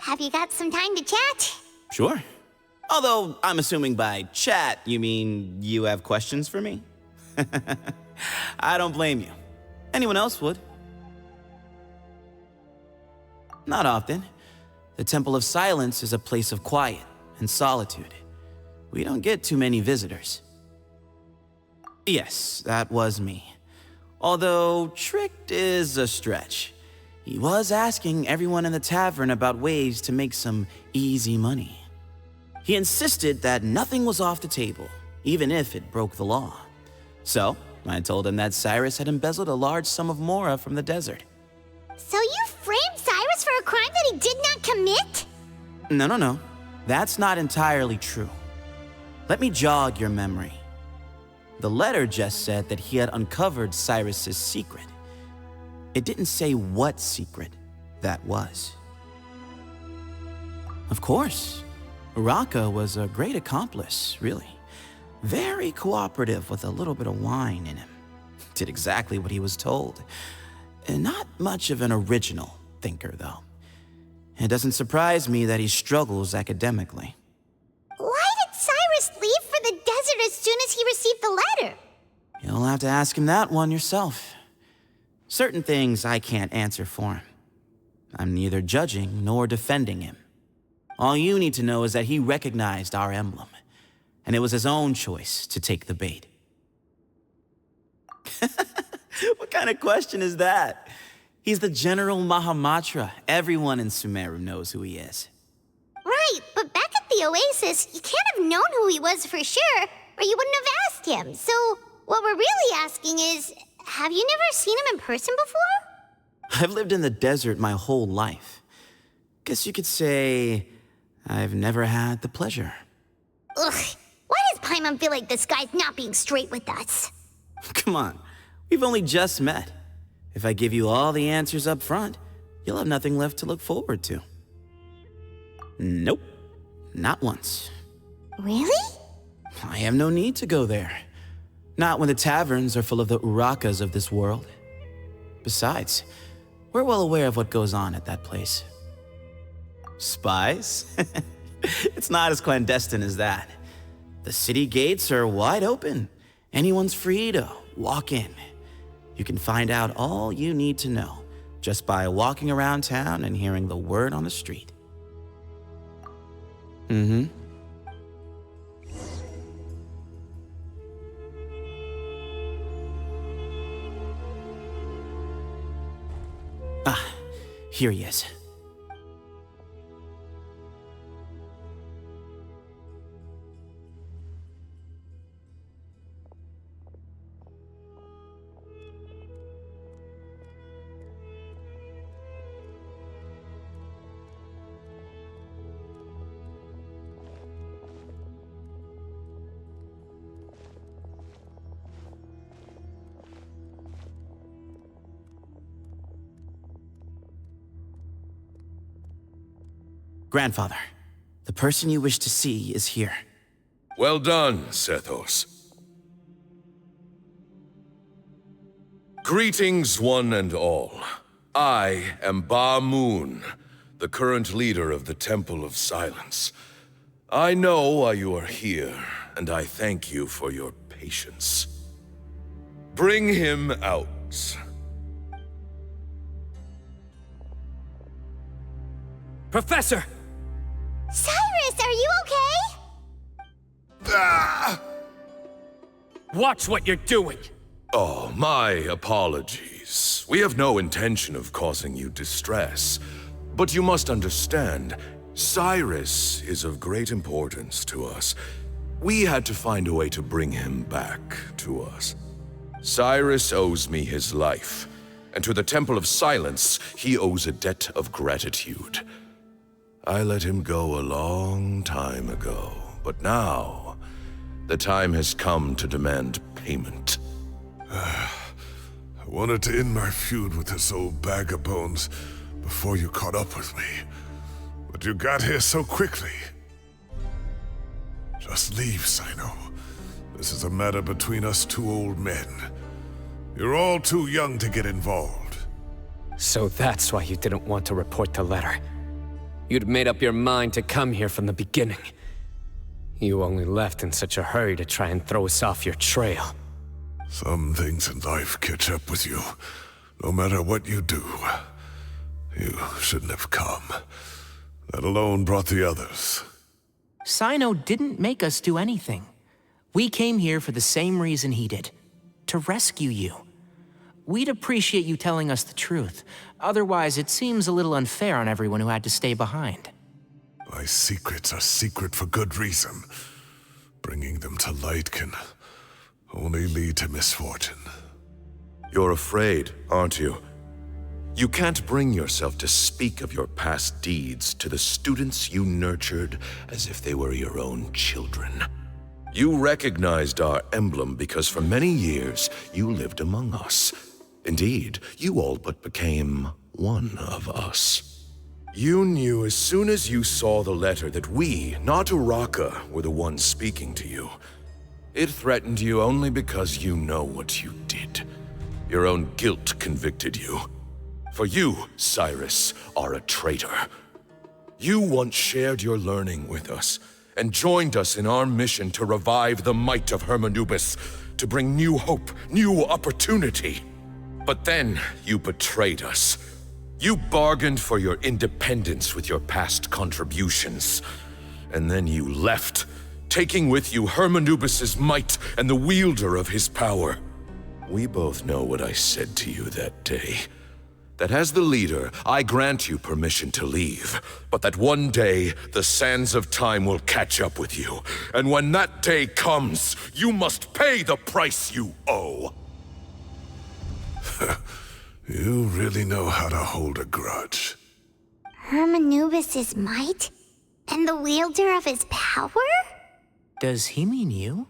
Have you got some time to chat? Sure. Although, I'm assuming by chat, you mean you have questions for me? I don't blame you. Anyone else would. Not often. The Temple of Silence is a place of quiet and solitude. We don't get too many visitors. Yes, that was me. Although, tricked is a stretch. He was asking everyone in the tavern about ways to make some easy money. He insisted that nothing was off the table, even if it broke the law. So, I told him that Cyrus had embezzled a large sum of mora from the desert. So you framed Cyrus for a crime that he did not commit? No. That's not entirely true. Let me jog your memory. The letter just said that he had uncovered Cyrus's secret. It didn't say what secret that was. Of course, Uraka was a great accomplice, really. Very cooperative with a little bit of wine in him. Did exactly what he was told. And not much of an original thinker, though. It doesn't surprise me that he struggles academically. Why did Cyrus leave for the desert as soon as he received the letter? You'll have to ask him that one yourself. Certain things I can't answer for him. I'm neither judging nor defending him. All you need to know is that he recognized our emblem, and it was his own choice to take the bait. What kind of question is that? He's the General Mahamatra. Everyone in Sumeru knows who he is. Right, but back at the Oasis, you can't have known who he was for sure, or you wouldn't have asked him. So, what we're really asking is, have you never seen him in person before? I've lived in the desert my whole life. Guess you could say I've never had the pleasure. Ugh, why does Paimon feel like this guy's not being straight with us? Come on, we've only just met. If I give you all the answers up front, you'll have nothing left to look forward to. Nope, not once. Really? I have no need to go there. Not when the taverns are full of the Urakas of this world. Besides, we're well aware of what goes on at that place. Spies? It's not as clandestine as that. The city gates are wide open. Anyone's free to walk in. You can find out all you need to know just by walking around town and hearing the word on the street. Here he is. Grandfather, the person you wish to see is here. Well done, Sethos. Greetings, one and all. I am Ba Moon, the current leader of the Temple of Silence. I know why you are here, and I thank you for your patience. Bring him out. Professor! Cyrus, are you okay? Ah! Watch what you're doing! Oh, my apologies. We have no intention of causing you distress. But you must understand, Cyrus is of great importance to us. We had to find a way to bring him back to us. Cyrus owes me his life, and to the Temple of Silence, he owes a debt of gratitude. I let him go a long time ago, but now, the time has come to demand payment. I wanted to end my feud with this old bag of bones before you caught up with me, but you got here so quickly. Just leave, Cyno. This is a matter between us two old men. You're all too young to get involved. So that's why you didn't want to report the letter. You'd made up your mind to come here from the beginning. You only left in such a hurry to try and throw us off your trail. Some things in life catch up with you. No matter what you do, you shouldn't have come. That alone brought the others. Cyno didn't make us do anything. We came here for the same reason he did. To rescue you. We'd appreciate you telling us the truth. Otherwise, it seems a little unfair on everyone who had to stay behind. My secrets are secret for good reason. Bringing them to light can only lead to misfortune. You're afraid, aren't you? You can't bring yourself to speak of your past deeds to the students you nurtured as if they were your own children. You recognized our emblem because for many years you lived among us. Indeed, you all but became one of us. You knew as soon as you saw the letter that we, not Uraka, were the ones speaking to you. It threatened you only because you know what you did. Your own guilt convicted you. For you, Cyrus, are a traitor. You once shared your learning with us, and joined us in our mission to revive the might of Hermanubis, to bring new hope, new opportunity. But then you betrayed us. You bargained for your independence with your past contributions. And then you left, taking with you Hermanubis' might and the wielder of his power. We both know what I said to you that day. That as the leader, I grant you permission to leave, but that one day, the sands of time will catch up with you. And when that day comes, you must pay the price you owe. You really know how to hold a grudge. Hermanubis' might? And the wielder of his power? Does he mean you?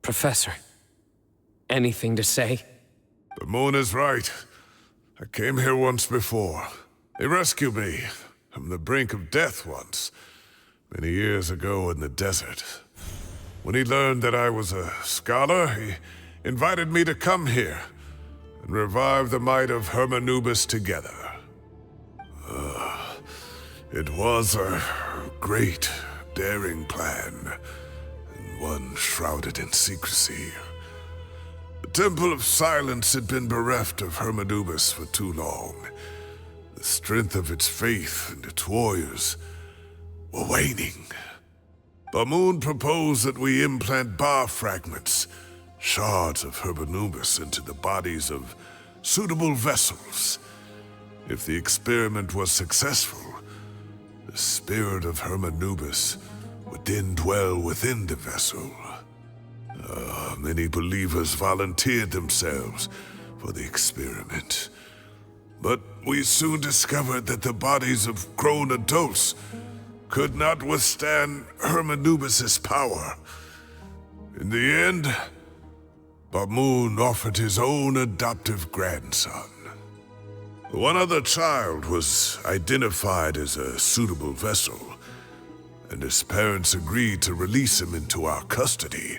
Professor, anything to say? The moon is right. I came here once before. He rescued me from the brink of death once, many years ago in the desert. When he learned that I was a scholar, he invited me to come here and revive the might of Hermanubis together. It was a great, daring plan, and one shrouded in secrecy. The Temple of Silence had been bereft of Hermanubis for too long. The strength of its faith and its warriors were waning. Bamoon proposed that we implant bar fragments, shards of Hermanubis, into the bodies of suitable vessels. If the experiment was successful, the spirit of Hermanubis would then dwell within the vessel. Many believers volunteered themselves for the experiment. But we soon discovered that the bodies of grown adults could not withstand Hermanubis' power. In the end, Bamoon offered his own adoptive grandson. One other child was identified as a suitable vessel, and his parents agreed to release him into our custody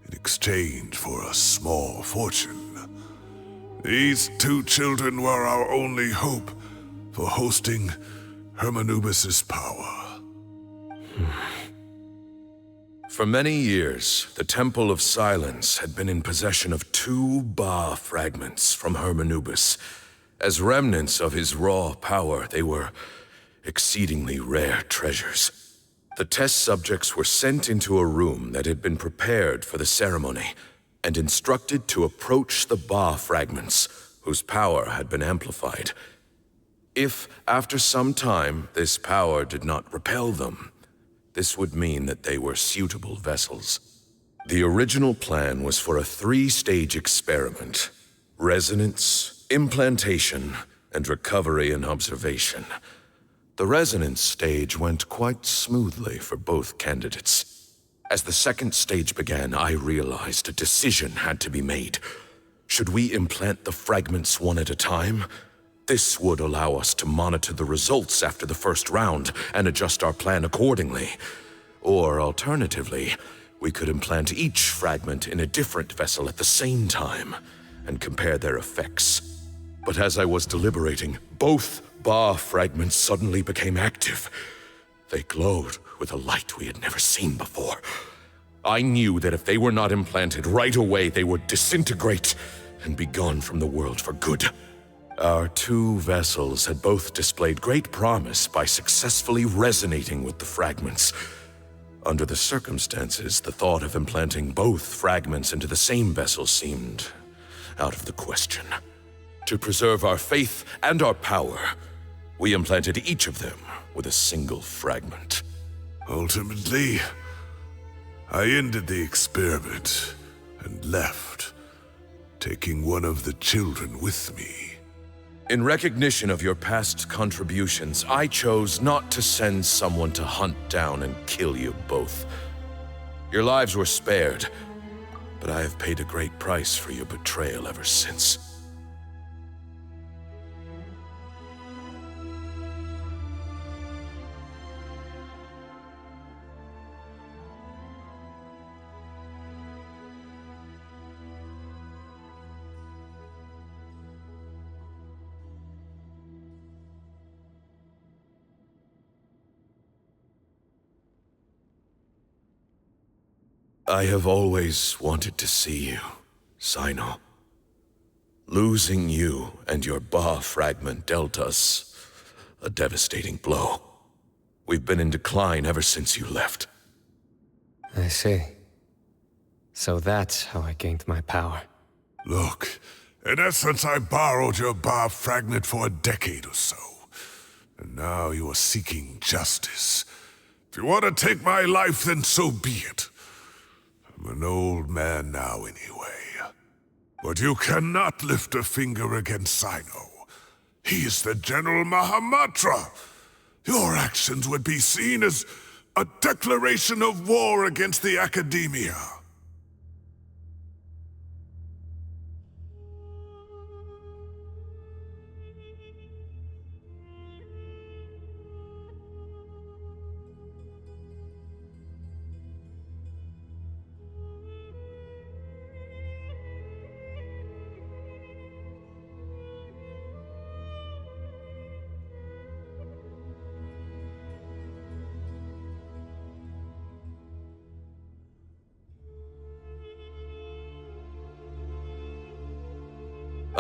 in exchange for a small fortune. These two children were our only hope for hosting Hermanubis' power. For many years, the Temple of Silence had been in possession of 2 Ba fragments from Hermanubis. As remnants of his raw power, they were exceedingly rare treasures. The test subjects were sent into a room that had been prepared for the ceremony and instructed to approach the Ba fragments, whose power had been amplified. If, after some time, this power did not repel them, this would mean that they were suitable vessels. The original plan was for a 3-stage experiment: resonance, implantation, and recovery and observation. The resonance stage went quite smoothly for both candidates. As the 2nd stage began, I realized a decision had to be made. Should we implant the fragments one at a time? This would allow us to monitor the results after the first round and adjust our plan accordingly. Or alternatively, we could implant each fragment in a different vessel at the same time and compare their effects. But as I was deliberating, both Ba fragments suddenly became active. They glowed with a light we had never seen before. I knew that if they were not implanted right away, they would disintegrate and be gone from the world for good. Our two vessels had both displayed great promise by successfully resonating with the fragments. Under the circumstances, the thought of implanting both fragments into the same vessel seemed out of the question. To preserve our faith and our power, we implanted each of them with a single fragment. Ultimately, I ended the experiment and left, taking one of the children with me. In recognition of your past contributions, I chose not to send someone to hunt down and kill you both. Your lives were spared, but I have paid a great price for your betrayal ever since. I have always wanted to see you, Sayno. Losing you and your Ba fragment dealt us a devastating blow. We've been in decline ever since you left. I see. So that's how I gained my power. Look, in essence, I borrowed your Ba fragment for a decade or so. And now you are seeking justice. If you want to take my life, then so be it. I'm an old man now anyway. But you cannot lift a finger against Sayno. He is the General Mahamatra. Your actions would be seen as a declaration of war against the Academia.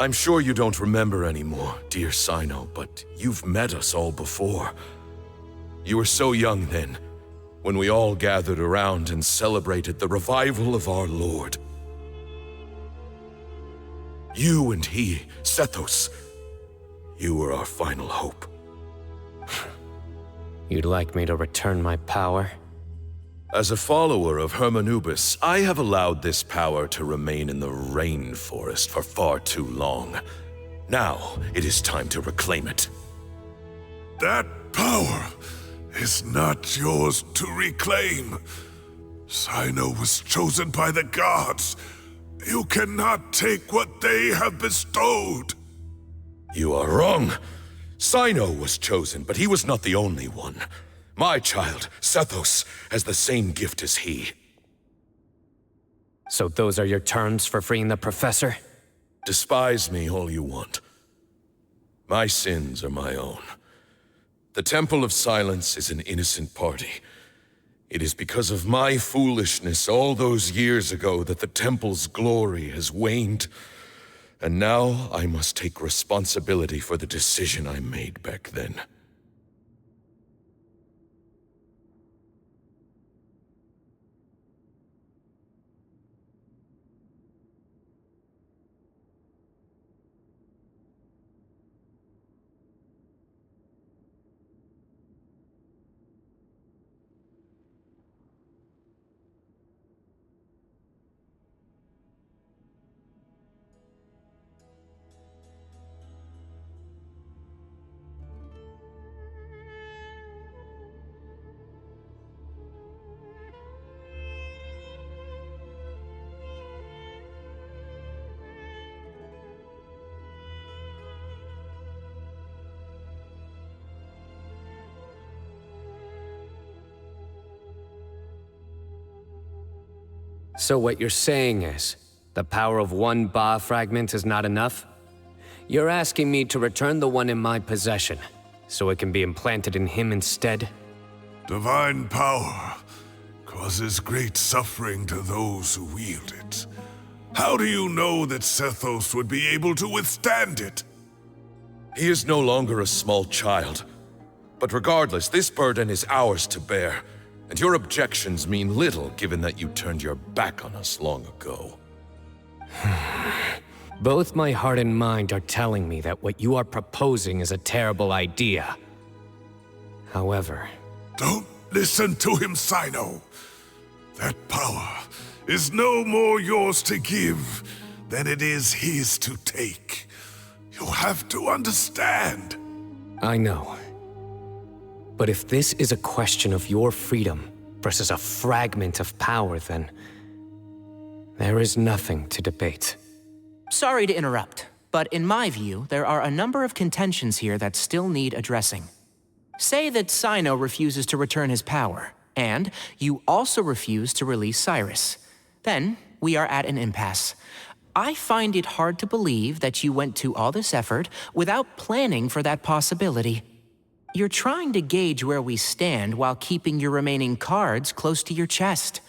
I'm sure you don't remember anymore, dear Sayno, but you've met us all before. You were so young then, when we all gathered around and celebrated the revival of our Lord. You and he, Sethos, you were our final hope. You'd like me to return my power? As a follower of Hermanubis, I have allowed this power to remain in the rainforest for far too long. Now, it is time to reclaim it. That power is not yours to reclaim. Sayno was chosen by the gods. You cannot take what they have bestowed. You are wrong. Sayno was chosen, but he was not the only one. My child, Sethos, has the same gift as he. So those are your terms for freeing the professor? Despise me all you want. My sins are my own. The Temple of Silence is an innocent party. It is because of my foolishness all those years ago that the Temple's glory has waned. And now I must take responsibility for the decision I made back then. So what you're saying is, the power of one Ba fragment is not enough? You're asking me to return the one in my possession, so it can be implanted in him instead? Divine power causes great suffering to those who wield it. How do you know that Sethos would be able to withstand it? He is no longer a small child. But regardless, this burden is ours to bear, and your objections mean little given that you turned your back on us long ago. Both my heart and mind are telling me that what you are proposing is a terrible idea. However... Don't listen to him, Cyno. That power is no more yours to give than it is his to take. You have to understand. I know. But if this is a question of your freedom versus a fragment of power, then there is nothing to debate. Sorry to interrupt, but in my view, there are a number of contentions here that still need addressing. Say that Cyno refuses to return his power, and you also refuse to release Cyrus. Then, we are at an impasse. I find it hard to believe that you went to all this effort without planning for that possibility. You're trying to gauge where we stand while keeping your remaining cards close to your chest.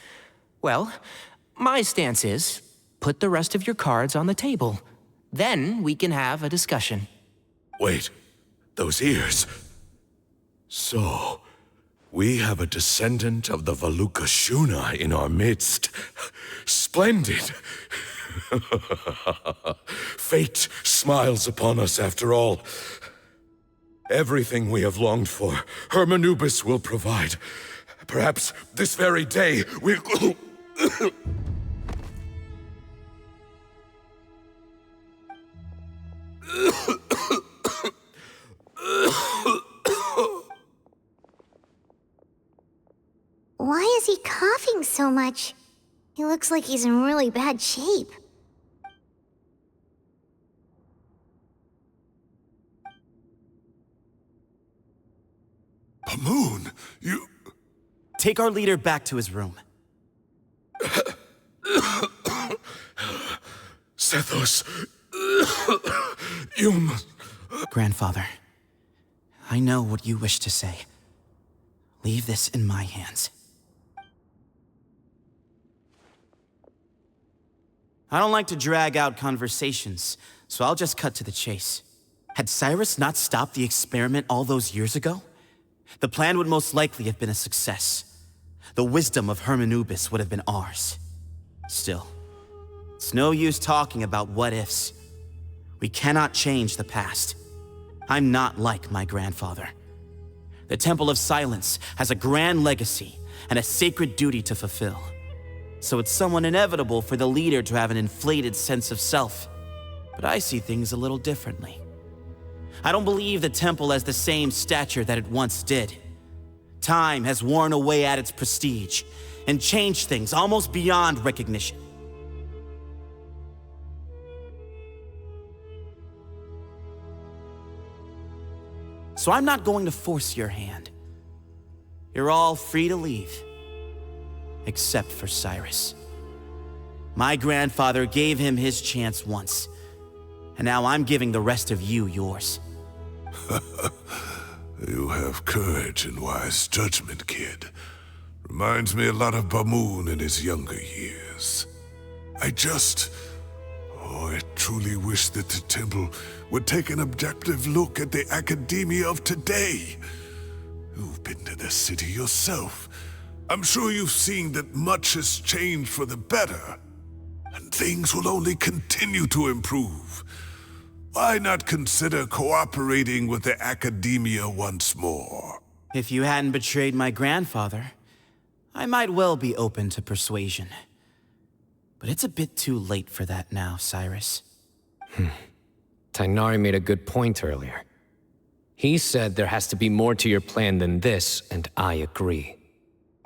Well, my stance is, put the rest of your cards on the table. Then we can have a discussion. Wait, those ears. So, we have a descendant of the Valukashuna in our midst. Splendid. Fate smiles upon us after all. Everything we have longed for, Hermanubis will provide. Perhaps this very day we'll... Why is he coughing so much? He looks like he's in really bad shape. Pamoon, you... Take our leader back to his room. Sethos, you must... Grandfather, I know what you wish to say. Leave this in my hands. I don't like to drag out conversations, so I'll just cut to the chase. Had Cyrus not stopped the experiment all those years ago, the plan would most likely have been a success. The wisdom of Hermanubis would have been ours. Still, it's no use talking about what-ifs. We cannot change the past. I'm not like my grandfather. The Temple of Silence has a grand legacy and a sacred duty to fulfill. So it's somewhat inevitable for the leader to have an inflated sense of self. But I see things a little differently. I don't believe the temple has the same stature that it once did. Time has worn away at its prestige and changed things almost beyond recognition. So I'm not going to force your hand. You're all free to leave. Except for Cyrus. My grandfather gave him his chance once, and now I'm giving the rest of you yours. You have courage and wise judgment, kid. Reminds me a lot of Pamoon in his younger years. I truly wish that the temple would take an objective look at the academia of today. You've been to the city yourself. I'm sure you've seen that much has changed for the better, and things will only continue to improve. Why not consider cooperating with the academia once more? If you hadn't betrayed my grandfather, I might well be open to persuasion. But it's a bit too late for that now, Cyrus. Tighnari made a good point earlier. He said there has to be more to your plan than this, and I agree.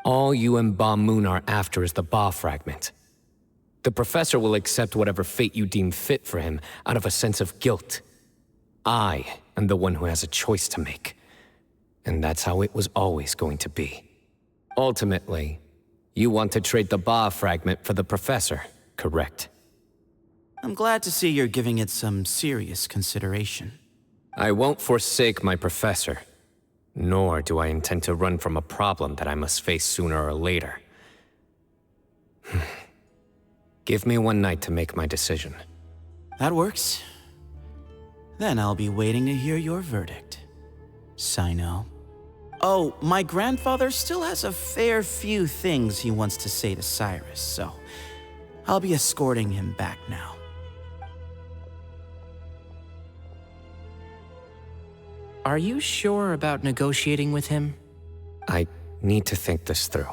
All you and Ba Moon are after is the Ba fragment. The professor will accept whatever fate you deem fit for him out of a sense of guilt. I am the one who has a choice to make. And that's how it was always going to be. Ultimately, you want to trade the Ba fragment for the professor, correct? I'm glad to see you're giving it some serious consideration. I won't forsake my professor, nor do I intend to run from a problem that I must face sooner or later. Give me one night to make my decision. That works. Then I'll be waiting to hear your verdict, Cyno. Oh, my grandfather still has a fair few things he wants to say to Cyrus, so I'll be escorting him back now. Are you sure about negotiating with him? I need to think this through.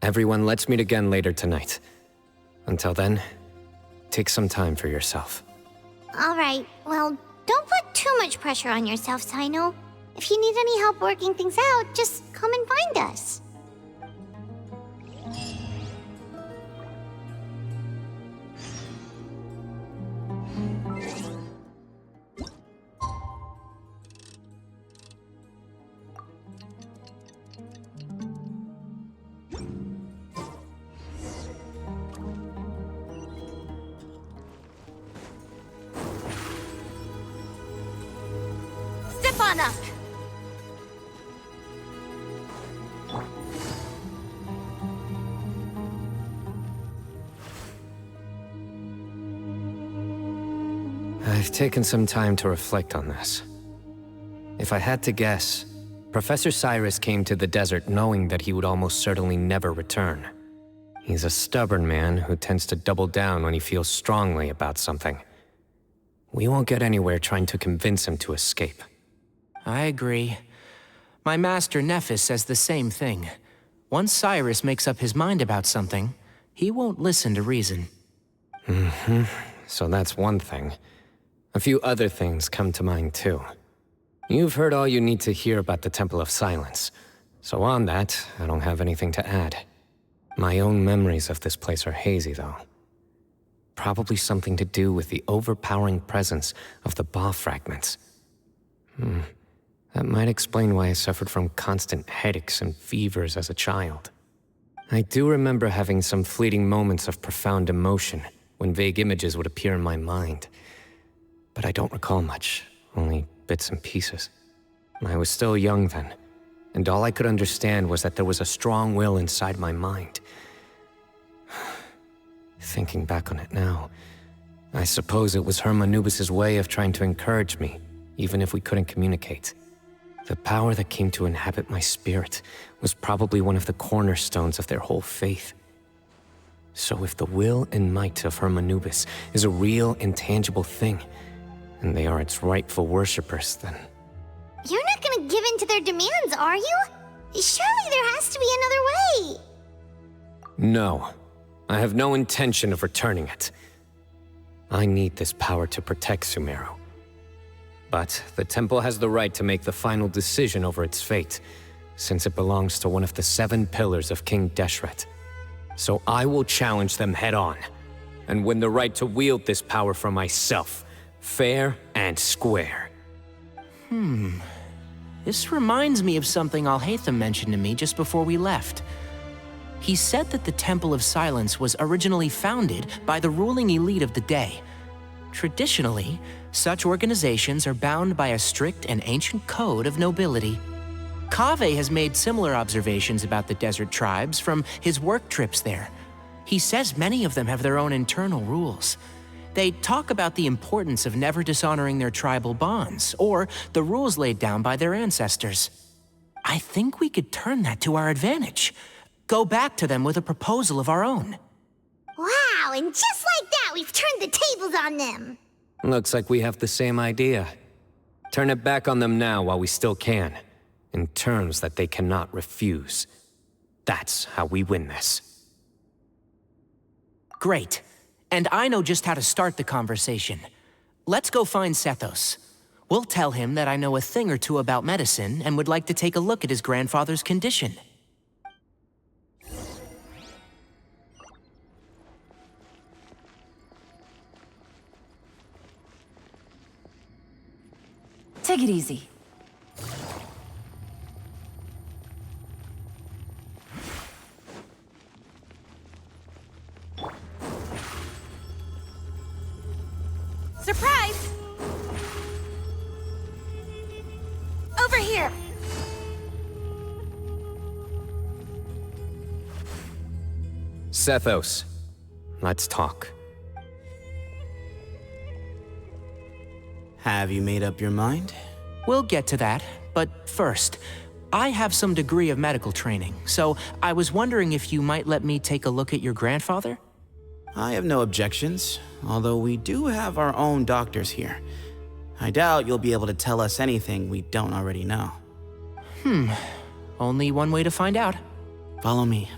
Everyone, let's meet again later tonight. Until then, take some time for yourself. All right, well, don't put too much pressure on yourself, Cyno. If you need any help working things out, just come and find us. Step on up! I've taken some time to reflect on this. If I had to guess, Professor Cyrus came to the desert knowing that he would almost certainly never return. He's a stubborn man who tends to double down when he feels strongly about something. We won't get anywhere trying to convince him to escape. I agree. My master Nephis says the same thing. Once Cyrus makes up his mind about something, he won't listen to reason. So that's one thing. A few other things come to mind too. You've heard all you need to hear about the Temple of Silence, so on that, I don't have anything to add. My own memories of this place are hazy, though. Probably something to do with the overpowering presence of the Ba fragments. That might explain why I suffered from constant headaches and fevers as a child. I do remember having some fleeting moments of profound emotion when vague images would appear in my mind. But I don't recall much, only bits and pieces. I was still young then, and all I could understand was that there was a strong will inside my mind. Thinking back on it now, I suppose it was Hermanubis' way of trying to encourage me, even if we couldn't communicate. The power that came to inhabit my spirit was probably one of the cornerstones of their whole faith. So if the will and might of Hermanubis is a real, intangible thing, and they are its rightful worshippers, then... You're not gonna give in to their demands, are you? Surely there has to be another way. No. I have no intention of returning it. I need this power to protect Sumeru. But the temple has the right to make the final decision over its fate, since it belongs to one of the 7 pillars of King Deshret. So I will challenge them head-on, and win the right to wield this power for myself, fair and square. This reminds me of something Alhaitham mentioned to me just before we left. He said that the Temple of Silence was originally founded by the ruling elite of the day. Traditionally, such organizations are bound by a strict and ancient code of nobility. Kaveh has made similar observations about the desert tribes from his work trips there. He says many of them have their own internal rules. They talk about the importance of never dishonoring their tribal bonds, or the rules laid down by their ancestors. I think we could turn that to our advantage. Go back to them with a proposal of our own. Wow, and just like that, we've turned the tables on them. Looks like we have the same idea. Turn it back on them now while we still can, in terms that they cannot refuse. That's how we win this. Great. And I know just how to start the conversation. Let's go find Sethos. We'll tell him that I know a thing or two about medicine and would like to take a look at his grandfather's condition. Take it easy. Surprise! Over here! Sethos, let's talk. Have you made up your mind? We'll get to that, but first, I have some degree of medical training, so I was wondering if you might let me take a look at your grandfather? I have no objections, although we do have our own doctors here. I doubt you'll be able to tell us anything we don't already know. Only one way to find out. Follow me.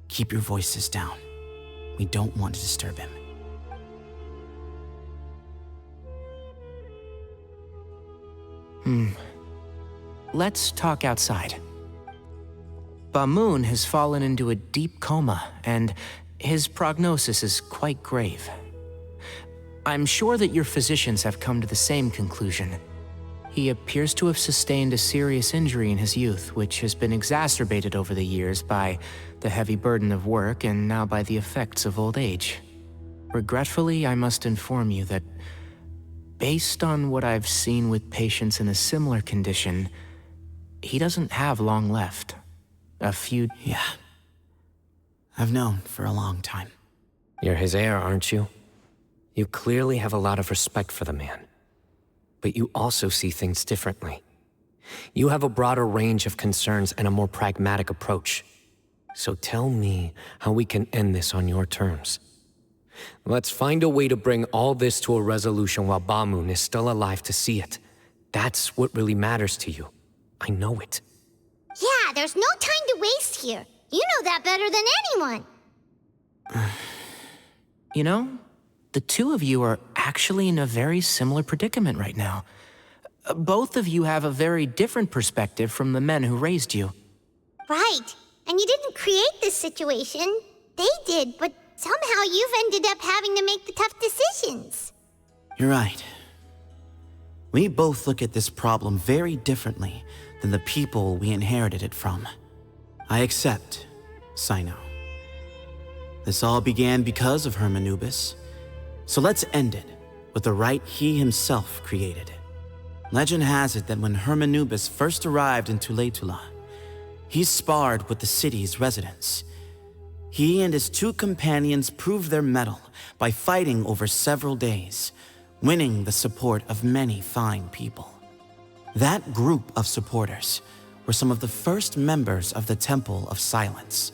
Keep your voices down. We don't want to disturb him. Let's talk outside. Bamoon has fallen into a deep coma, and his prognosis is quite grave. I'm sure that your physicians have come to the same conclusion. He appears to have sustained a serious injury in his youth, which has been exacerbated over the years by the heavy burden of work and now by the effects of old age. Regretfully, I must inform you that, based on what I've seen with patients in a similar condition, he doesn't have long left. Yeah. I've known for a long time. You're his heir, aren't you? You clearly have a lot of respect for the man. But you also see things differently. You have a broader range of concerns and a more pragmatic approach. So tell me how we can end this on your terms. Let's find a way to bring all this to a resolution while Bamoon is still alive to see it. That's what really matters to you. I know it. Yeah, there's no time to waste here. You know that better than anyone. You know, the two of you are actually in a very similar predicament right now. Both of you have a very different perspective from the men who raised you. Right. And you didn't create this situation. They did, but somehow you've ended up having to make the tough decisions. You're right. We both look at this problem very differently than the people we inherited it from. I accept, Cyno. This all began because of Hermanubis, so let's end it with the rite he himself created. Legend has it that when Hermanubis first arrived in Tuletula, he sparred with the city's residents. He and his two companions proved their mettle by fighting over several days, winning the support of many fine people. That group of supporters were some of the first members of the Temple of Silence,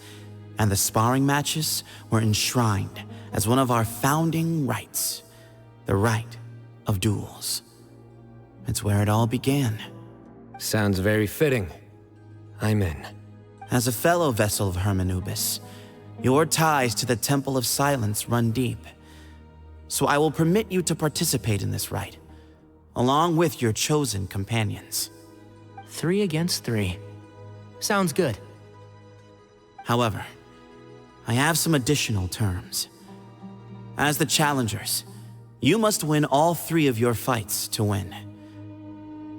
and the sparring matches were enshrined as one of our founding rites, the rite of duels. It's where it all began. Sounds very fitting. I'm in. As a fellow vessel of Hermanubis, your ties to the Temple of Silence run deep. So I will permit you to participate in this rite, along with your chosen companions. 3 against 3. Sounds good. However, I have some additional terms. As the challengers, you must win all 3 of your fights to win.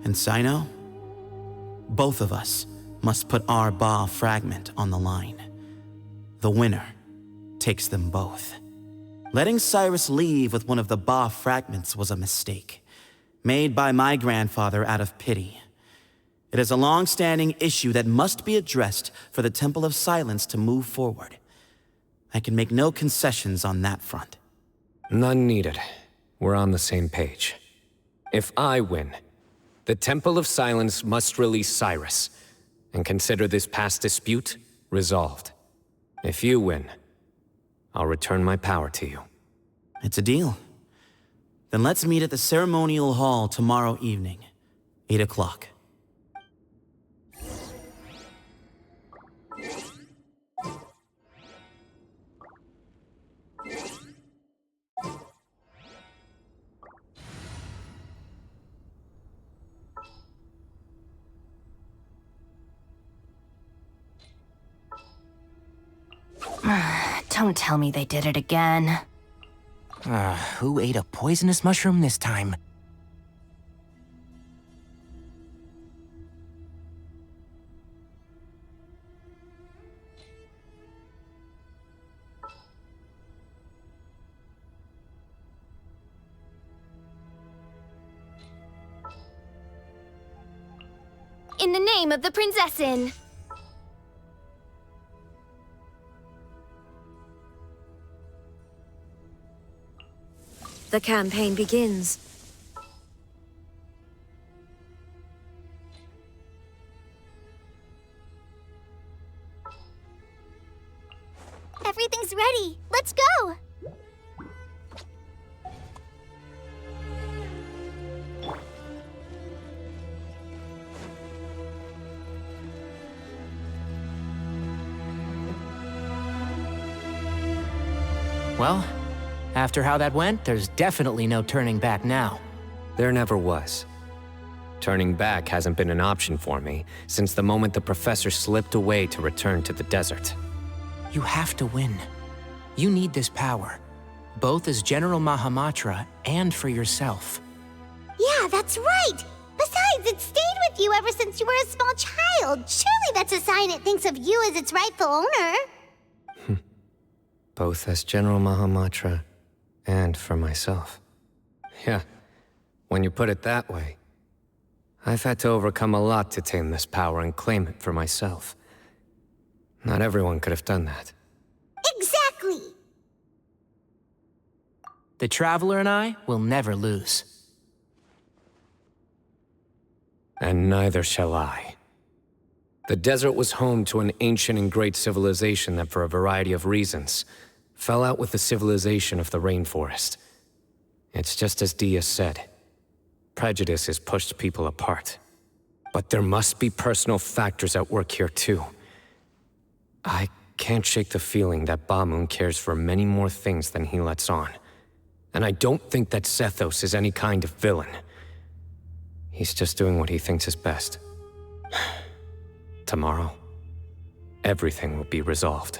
And Cyno, both of us must put our Ba fragment on the line. The winner takes them both. Letting Cyrus leave with one of the Ba fragments was a mistake, made by my grandfather out of pity. It is a long-standing issue that must be addressed for the Temple of Silence to move forward. I can make no concessions on that front. None needed. We're on the same page. If I win, the Temple of Silence must release Cyrus and consider this past dispute resolved. If you win, I'll return my power to you. It's a deal. Then let's meet at the ceremonial hall tomorrow evening, 8 o'clock. Don't tell me they did it again. Who ate a poisonous mushroom this time? in the name of the Prinzessin. The campaign begins. Everything's ready. Let's go! Well, after how that went, there's definitely no turning back now. There never was. Turning back hasn't been an option for me since the moment the professor slipped away to return to the desert. You have to win. You need this power, both as General Mahamatra and for yourself. Yeah, that's right! Besides, it stayed with you ever since you were a small child. Surely that's a sign it thinks of you as its rightful owner. Both as General Mahamatra and for myself. Yeah, when you put it that way, I've had to overcome a lot to tame this power and claim it for myself. Not everyone could have done that. Exactly! The Traveler and I will never lose. And neither shall I. The desert was home to an ancient and great civilization that, for a variety of reasons, fell out with the civilization of the rainforest. It's just as Dia said. Prejudice has pushed people apart. But there must be personal factors at work here too. I can't shake the feeling that Bamoon cares for many more things than he lets on. And I don't think that Sethos is any kind of villain. He's just doing what he thinks is best. Tomorrow, everything will be resolved.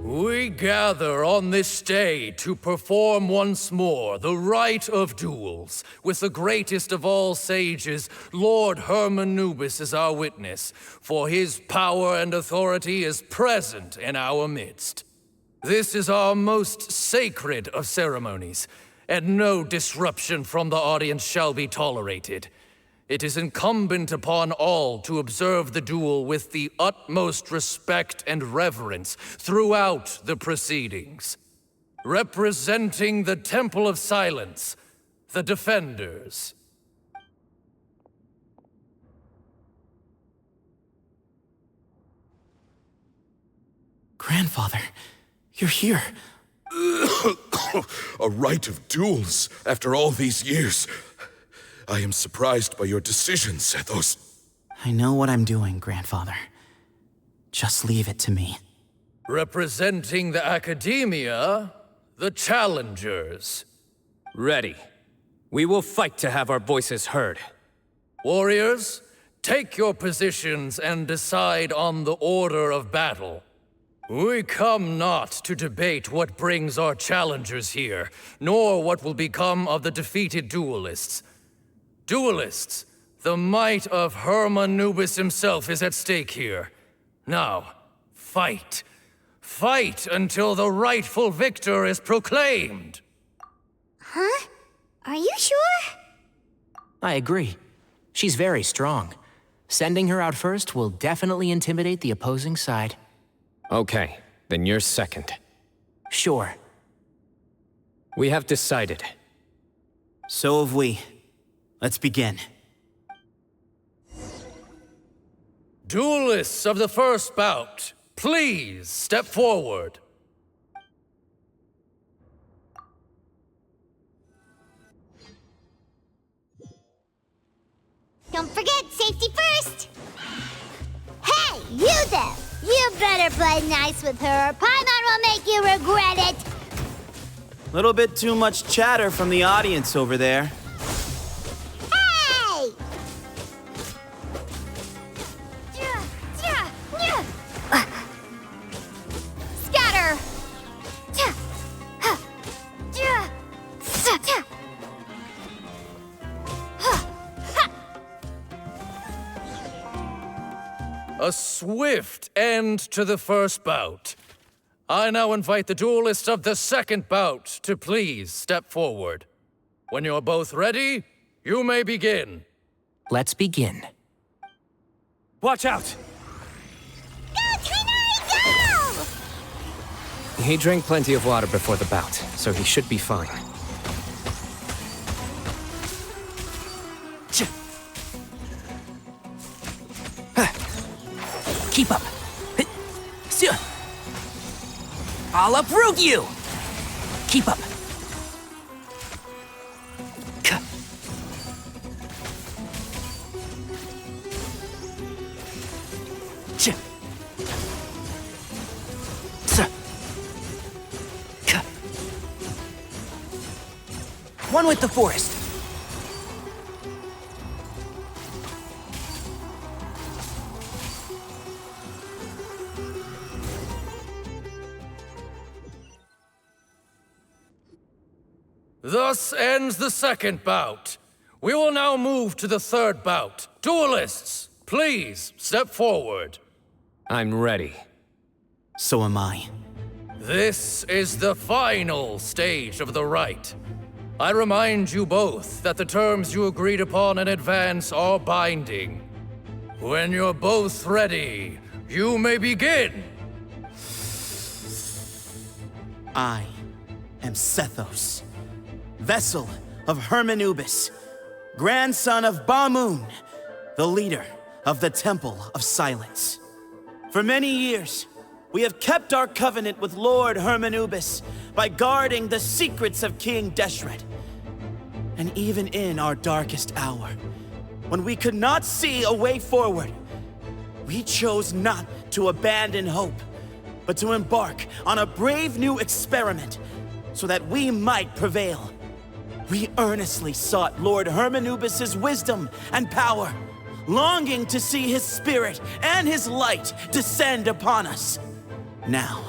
We gather on this day to perform once more the rite of duels, with the greatest of all sages, Lord Hermanubis, as our witness, for his power and authority is present in our midst. This is our most sacred of ceremonies, and no disruption from the audience shall be tolerated. It is incumbent upon all to observe the duel with the utmost respect and reverence throughout the proceedings. Representing the Temple of Silence, the Defenders. Grandfather, you're here. A rite of duels after all these years. I am surprised by your decision, Sethos. I know what I'm doing, Grandfather. Just leave it to me. Representing the Academia, the Challengers. Ready. We will fight to have our voices heard. Warriors, take your positions and decide on the order of battle. We come not to debate what brings our challengers here, nor what will become of the defeated duelists. Duelists, the might of Hermanubis himself is at stake here. Now, fight. Fight until the rightful victor is proclaimed. Huh? Are you sure? I agree. She's very strong. Sending her out first will definitely intimidate the opposing side. Okay, then you're second. Sure. We have decided. So have we. Let's begin. Duelists of the first bout, please step forward. Don't forget, safety first! Hey, you there! You better play nice with her, or Paimon will make you regret it! Little bit too much chatter from the audience over there. Hey! Scatter! A swift end to the first bout. I now invite the duelists of the second bout to please step forward. When you're both ready, you may begin. Let's begin. Watch out! Go, Kainari, go! He drank plenty of water before the bout, so he should be fine. Keep up. I'll uproot you! Keep up. One with the forest. Thus ends the second bout. We will now move to the third bout. Duelists, please step forward. I'm ready. So am I. This is the final stage of the rite. I remind you both that the terms you agreed upon in advance are binding. When you're both ready, you may begin. I am Sethos, vessel of Hermanubis, grandson of Bamoon, the leader of the Temple of Silence. For many years, we have kept our covenant with Lord Hermanubis by guarding the secrets of King Deshret. And even in our darkest hour, when we could not see a way forward, we chose not to abandon hope, but to embark on a brave new experiment so that we might prevail. We earnestly sought Lord Hermanubis' wisdom and power, longing to see his spirit and his light descend upon us. Now,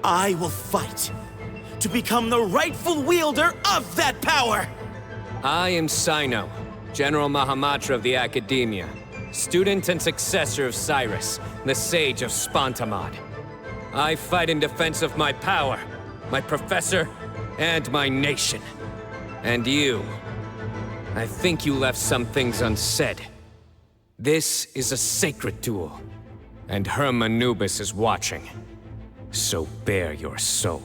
I will fight to become the rightful wielder of that power! I am Sayno, General Mahamatra of the Academia, student and successor of Cyrus, the Sage of Spontamod. I fight in defense of my power, my professor, and my nation. And you, I think you left some things unsaid. This is a sacred duel, and Hermanubis is watching. So bare your soul.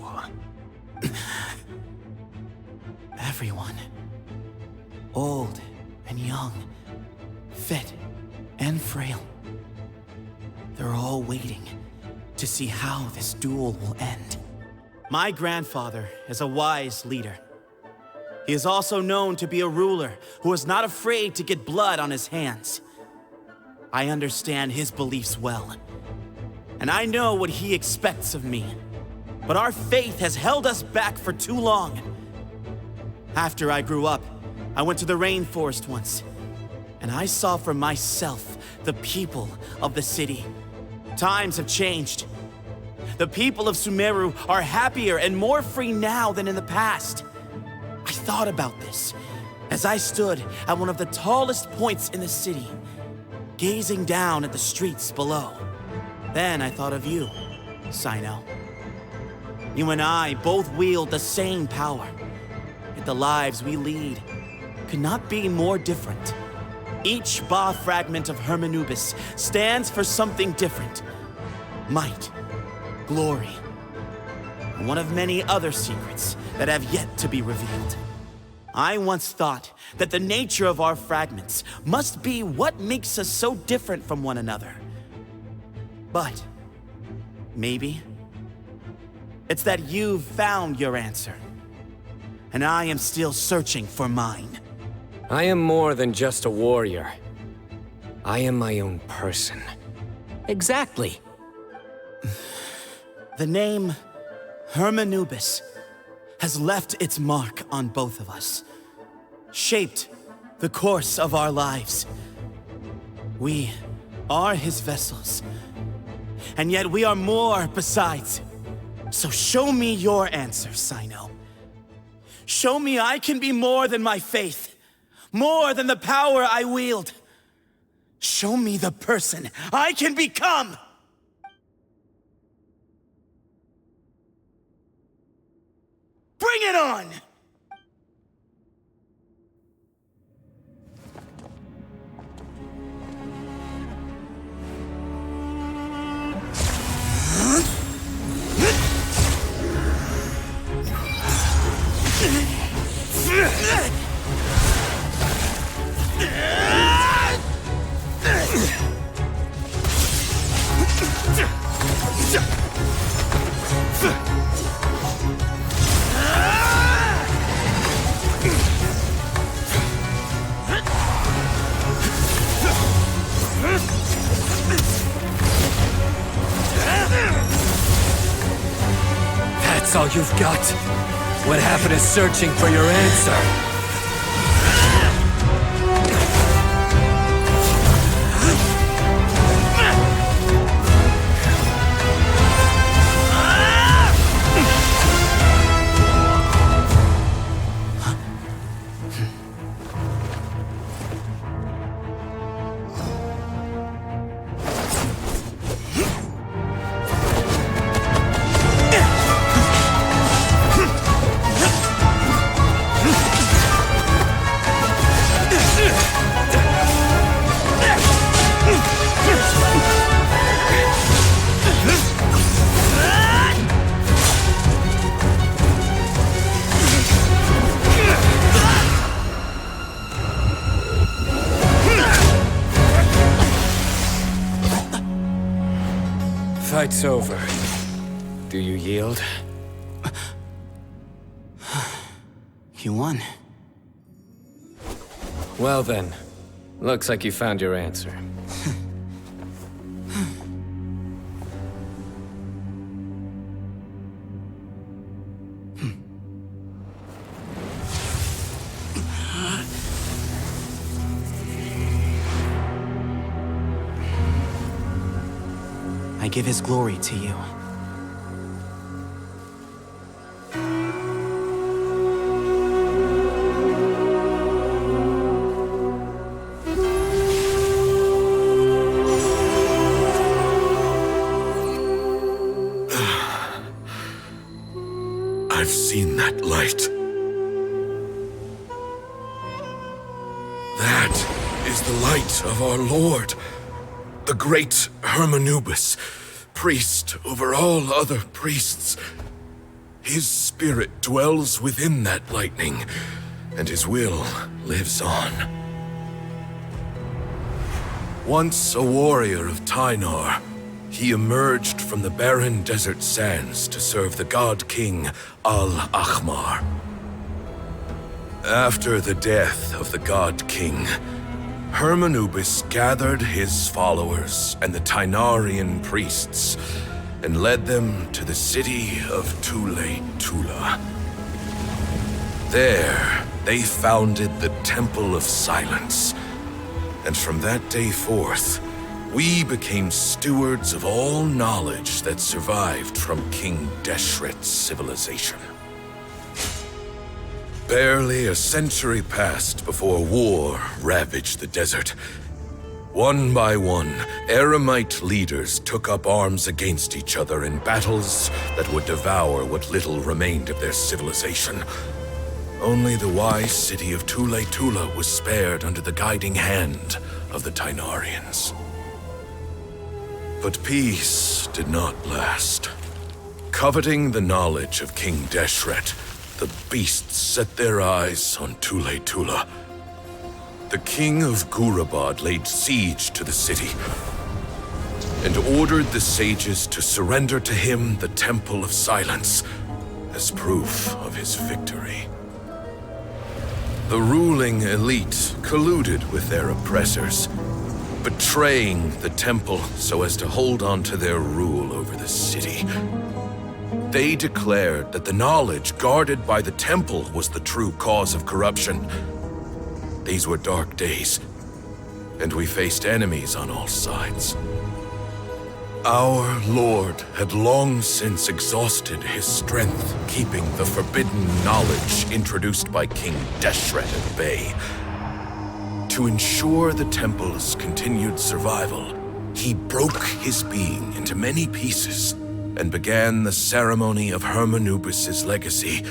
Everyone, old and young, fit and frail, they're all waiting to see how this duel will end. My grandfather is a wise leader. He is also known to be a ruler who is not afraid to get blood on his hands. I understand his beliefs well, and I know what he expects of me. But our faith has held us back for too long. After I grew up, I went to the rainforest once, and I saw for myself the people of the city. Times have changed. The people of Sumeru are happier and more free now than in the past. I thought about this as I stood at one of the tallest points in the city, gazing down at the streets below. Then I thought of you, Sayno. You and I both wield the same power, yet the lives we lead could not be more different. Each Ba fragment of Hermanubis stands for something different. Might, glory, and one of many other secrets that have yet to be revealed. I once thought that the nature of our fragments must be what makes us so different from one another. But maybe it's that you've found your answer, and I am still searching for mine. I am more than just a warrior. I am my own person. Exactly. The name Hermanubis has left its mark on both of us, shaped the course of our lives. We are his vessels, and yet we are more besides. So show me your answer, Cyno. Show me I can be more than my faith, more than the power I wield. Show me the person I can become! Bring it on! That's all you've got? What happened to searching for your answer? Fight's over. Do you yield? You won. Well then, looks like you found your answer. I give his glory to you. I've seen that light. That is the light of our Lord, the great Hermanubis, priest over all other priests. His spirit dwells within that lightning, and his will lives on. Once a warrior of Tynar, he emerged from the barren desert sands to serve the god king Al-Ahmar. After the death of the god king, Hermanubis gathered his followers and the Tynarian priests and led them to the city of Tula. There, they founded the Temple of Silence, and from that day forth, we became stewards of all knowledge that survived from King Deshret's civilization. Barely a century passed before war ravaged the desert. One by one, Eremite leaders took up arms against each other in battles that would devour what little remained of their civilization. Only the wise city of Tula was spared under the guiding hand of the Tynarians. But peace did not last. Coveting the knowledge of King Deshret, the beasts set their eyes on Tule-Tula, the king of Gurabad laid siege to the city and ordered the sages to surrender to him the Temple of Silence as proof of his victory. The ruling elite colluded with their oppressors, betraying the temple so as to hold on to their rule over the city. They declared that the knowledge guarded by the temple was the true cause of corruption. These were dark days, and we faced enemies on all sides. Our Lord had long since exhausted his strength, keeping the forbidden knowledge introduced by King Deshret at bay. To ensure the temple's continued survival, he broke his being into many pieces and began the ceremony of Hermanubis' legacy,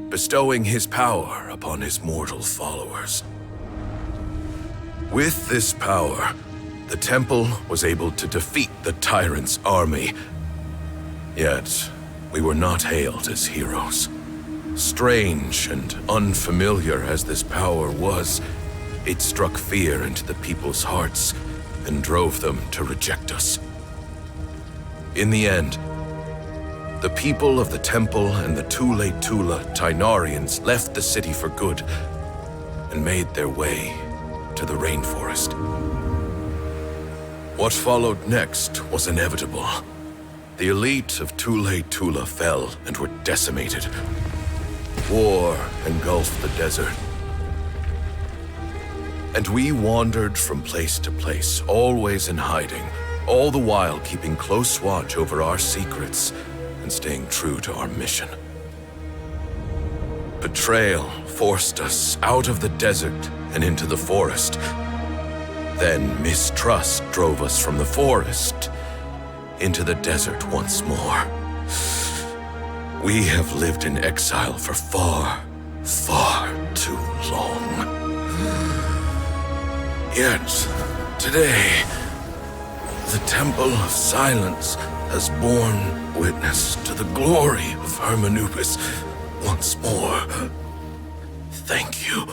bestowing his power upon his mortal followers. With this power, the temple was able to defeat the tyrant's army. Yet, we were not hailed as heroes. Strange and unfamiliar as this power was, it struck fear into the people's hearts and drove them to reject us. In the end, the people of the temple and the Tule-Tula Tainarians left the city for good and made their way to the rainforest. What followed next was inevitable. The elite of Tule-Tula fell and were decimated. War engulfed the desert. And we wandered from place to place, always in hiding, all the while keeping close watch over our secrets and staying true to our mission. Betrayal forced us out of the desert and into the forest. Then mistrust drove us from the forest into the desert once more. We have lived in exile for far, far too long. Yet, today, the Temple of Silence has borne witness to the glory of Hermanubis once more. Thank you.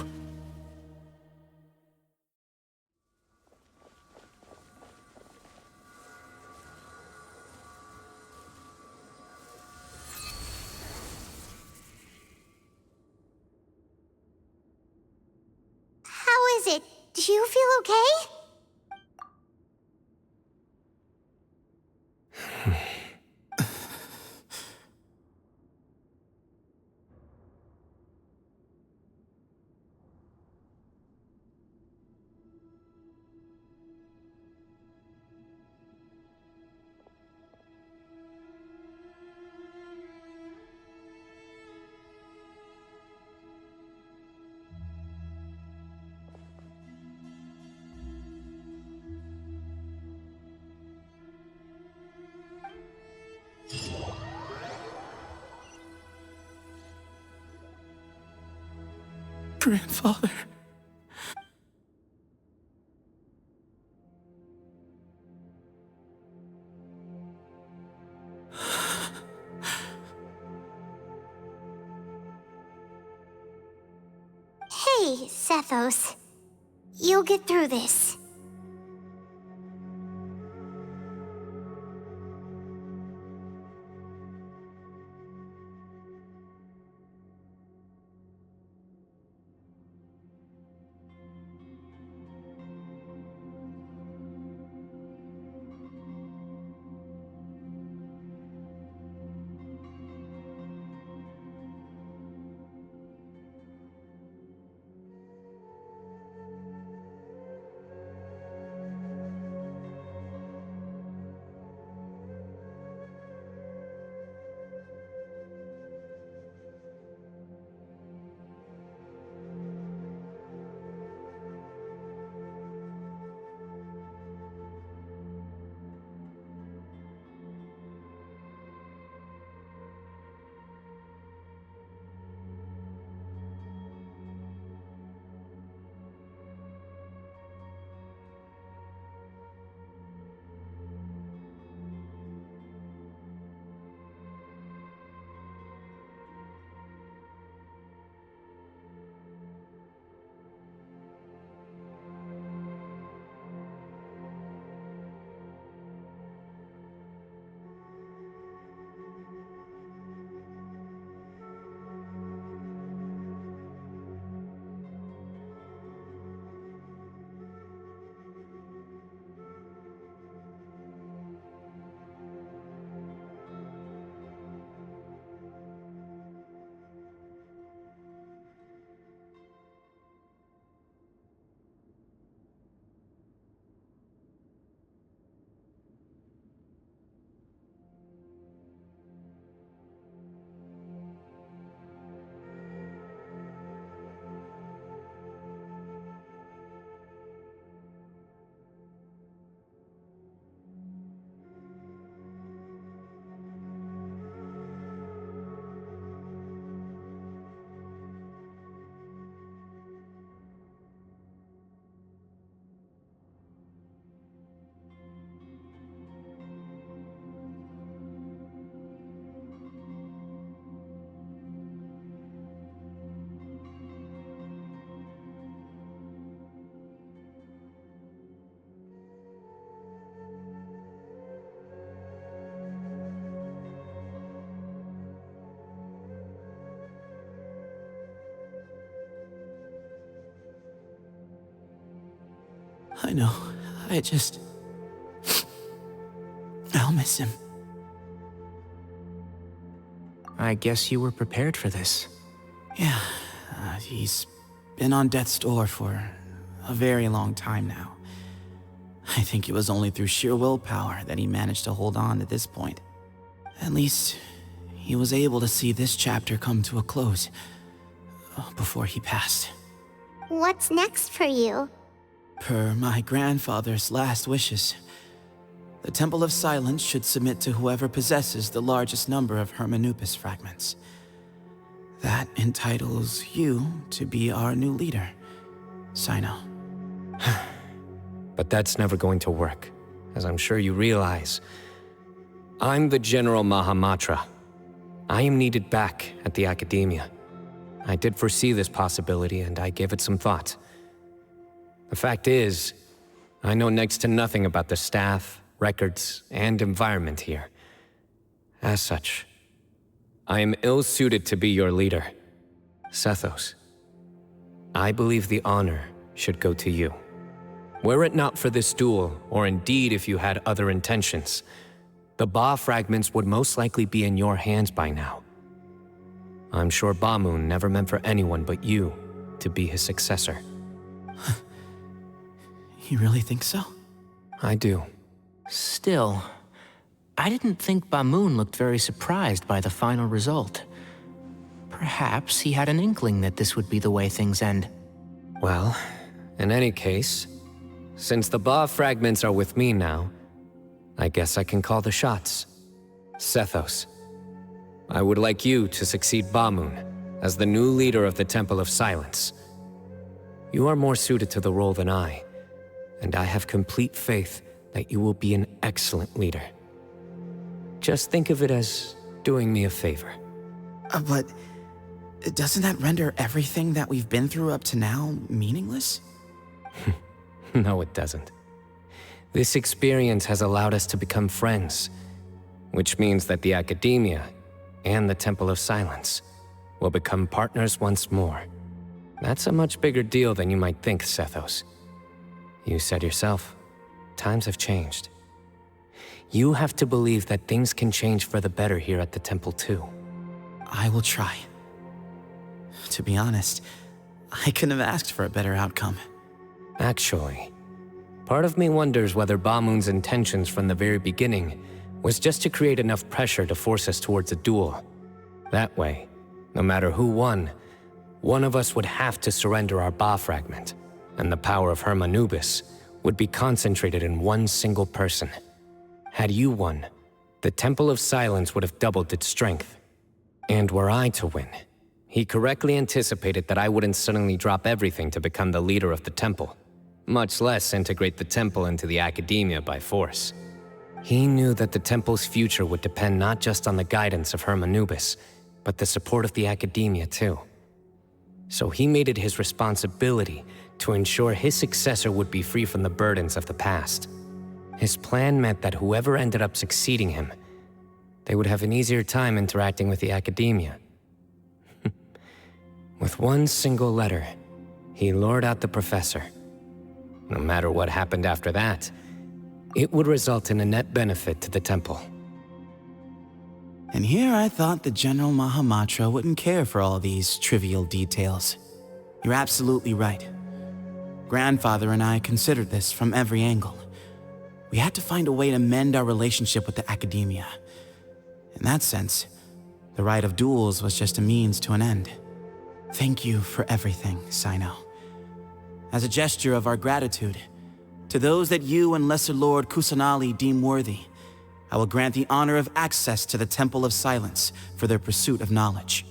How is it? Do you feel okay? Grandfather. Hey, Sethos. You'll get through this. I know. I'll miss him. I guess you were prepared for this. Yeah, he's been on death's door for a very long time now. I think it was only through sheer willpower that he managed to hold on to this point. At least, he was able to see this chapter come to a close before he passed. What's next for you? Per my grandfather's last wishes, the Temple of Silence should submit to whoever possesses the largest number of Hermanupis fragments. That entitles you to be our new leader, Cyno. But that's never going to work, as I'm sure you realize. I'm the General Mahamatra. I am needed back at the Academia. I did foresee this possibility, and I gave it some thought. The fact is, I know next to nothing about the staff, records, and environment here. As such, I am ill-suited to be your leader. Sethos, I believe the honor should go to you. Were it not for this duel, or indeed if you had other intentions, the Ba fragments would most likely be in your hands by now. I'm sure Bamoon never meant for anyone but you to be his successor. You really think so? I do. Still, I didn't think Bamoon looked very surprised by the final result. Perhaps he had an inkling that this would be the way things end. Well, in any case, since the Ba fragments are with me now, I guess I can call the shots. Sethos, I would like you to succeed Bamoon as the new leader of the Temple of Silence. You are more suited to the role than I, and I have complete faith that you will be an excellent leader. Just think of it as doing me a favor. But doesn't that render everything that we've been through up to now meaningless? No, it doesn't. This experience has allowed us to become friends, which means that the Academia and the Temple of Silence will become partners once more. That's a much bigger deal than you might think, Sethos. You said yourself, times have changed. You have to believe that things can change for the better here at the Temple too. I will try. To be honest, I couldn't have asked for a better outcome. Actually, part of me wonders whether Bamoon's intentions from the very beginning was just to create enough pressure to force us towards a duel. That way, no matter who won, one of us would have to surrender our Ba fragment, and the power of Hermanubis would be concentrated in one single person. Had you won, the Temple of Silence would have doubled its strength. And were I to win, he correctly anticipated that I wouldn't suddenly drop everything to become the leader of the temple, much less integrate the temple into the Academia by force. He knew that the temple's future would depend not just on the guidance of Hermanubis, but the support of the Academia too. So he made it his responsibility to ensure his successor would be free from the burdens of the past. His plan meant that whoever ended up succeeding him, they would have an easier time interacting with the Academia. With one single letter, he lured out the professor. No matter what happened after that, it would result in a net benefit to the temple. And here I thought the General Mahamatra wouldn't care for all these trivial details. You're absolutely right. Grandfather and I considered this from every angle. We had to find a way to mend our relationship with the Academia. In that sense, the right of duels was just a means to an end. Thank you for everything, Cyno. As a gesture of our gratitude, to those that you and Lesser Lord Kusanali deem worthy, I will grant the honor of access to the Temple of Silence for their pursuit of knowledge.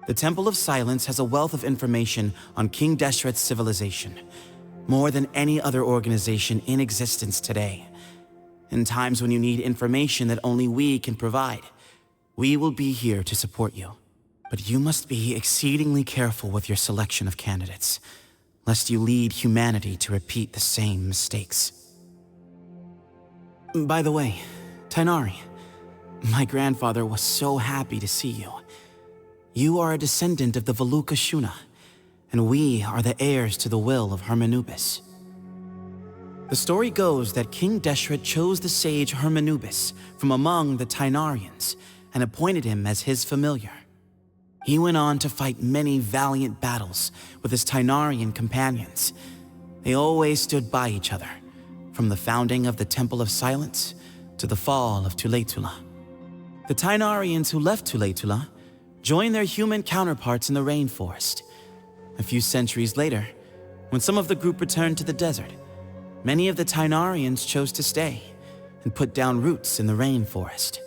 The Temple of Silence has a wealth of information on King Deshret's civilization, more than any other organization in existence today. In times when you need information that only we can provide, we will be here to support you. But you must be exceedingly careful with your selection of candidates, lest you lead humanity to repeat the same mistakes. By the way, Tainari, my grandfather was so happy to see you. You are a descendant of the Veluca Shuna, and we are the heirs to the will of Hermanubis. The story goes that King Deshret chose the sage Hermanubis from among the Tainarians and appointed him as his familiar. He went on to fight many valiant battles with his Tainarian companions. They always stood by each other, from the founding of the Temple of Silence to the fall of Tuletula. The Tainarians who left Tuletula joined their human counterparts in the rainforest. A few centuries later, when some of the group returned to the desert, many of the Tainarians chose to stay and put down roots in the rainforest.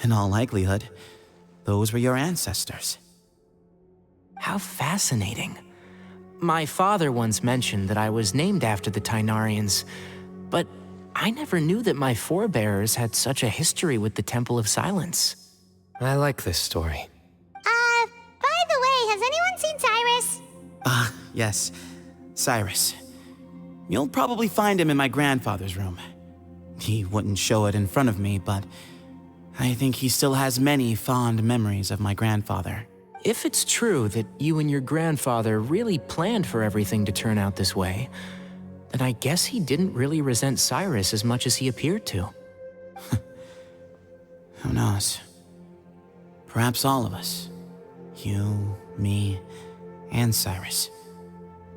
In all likelihood, those were your ancestors. How fascinating. My father once mentioned that I was named after the Tainarians, but I never knew that my forebears had such a history with the Temple of Silence. I like this story. By the way, has anyone seen Cyrus? Yes, Cyrus. You'll probably find him in my grandfather's room. He wouldn't show it in front of me, but I think he still has many fond memories of my grandfather. If it's true that you and your grandfather really planned for everything to turn out this way, then I guess he didn't really resent Cyrus as much as he appeared to. Who knows? Perhaps all of us, you, me, and Cyrus,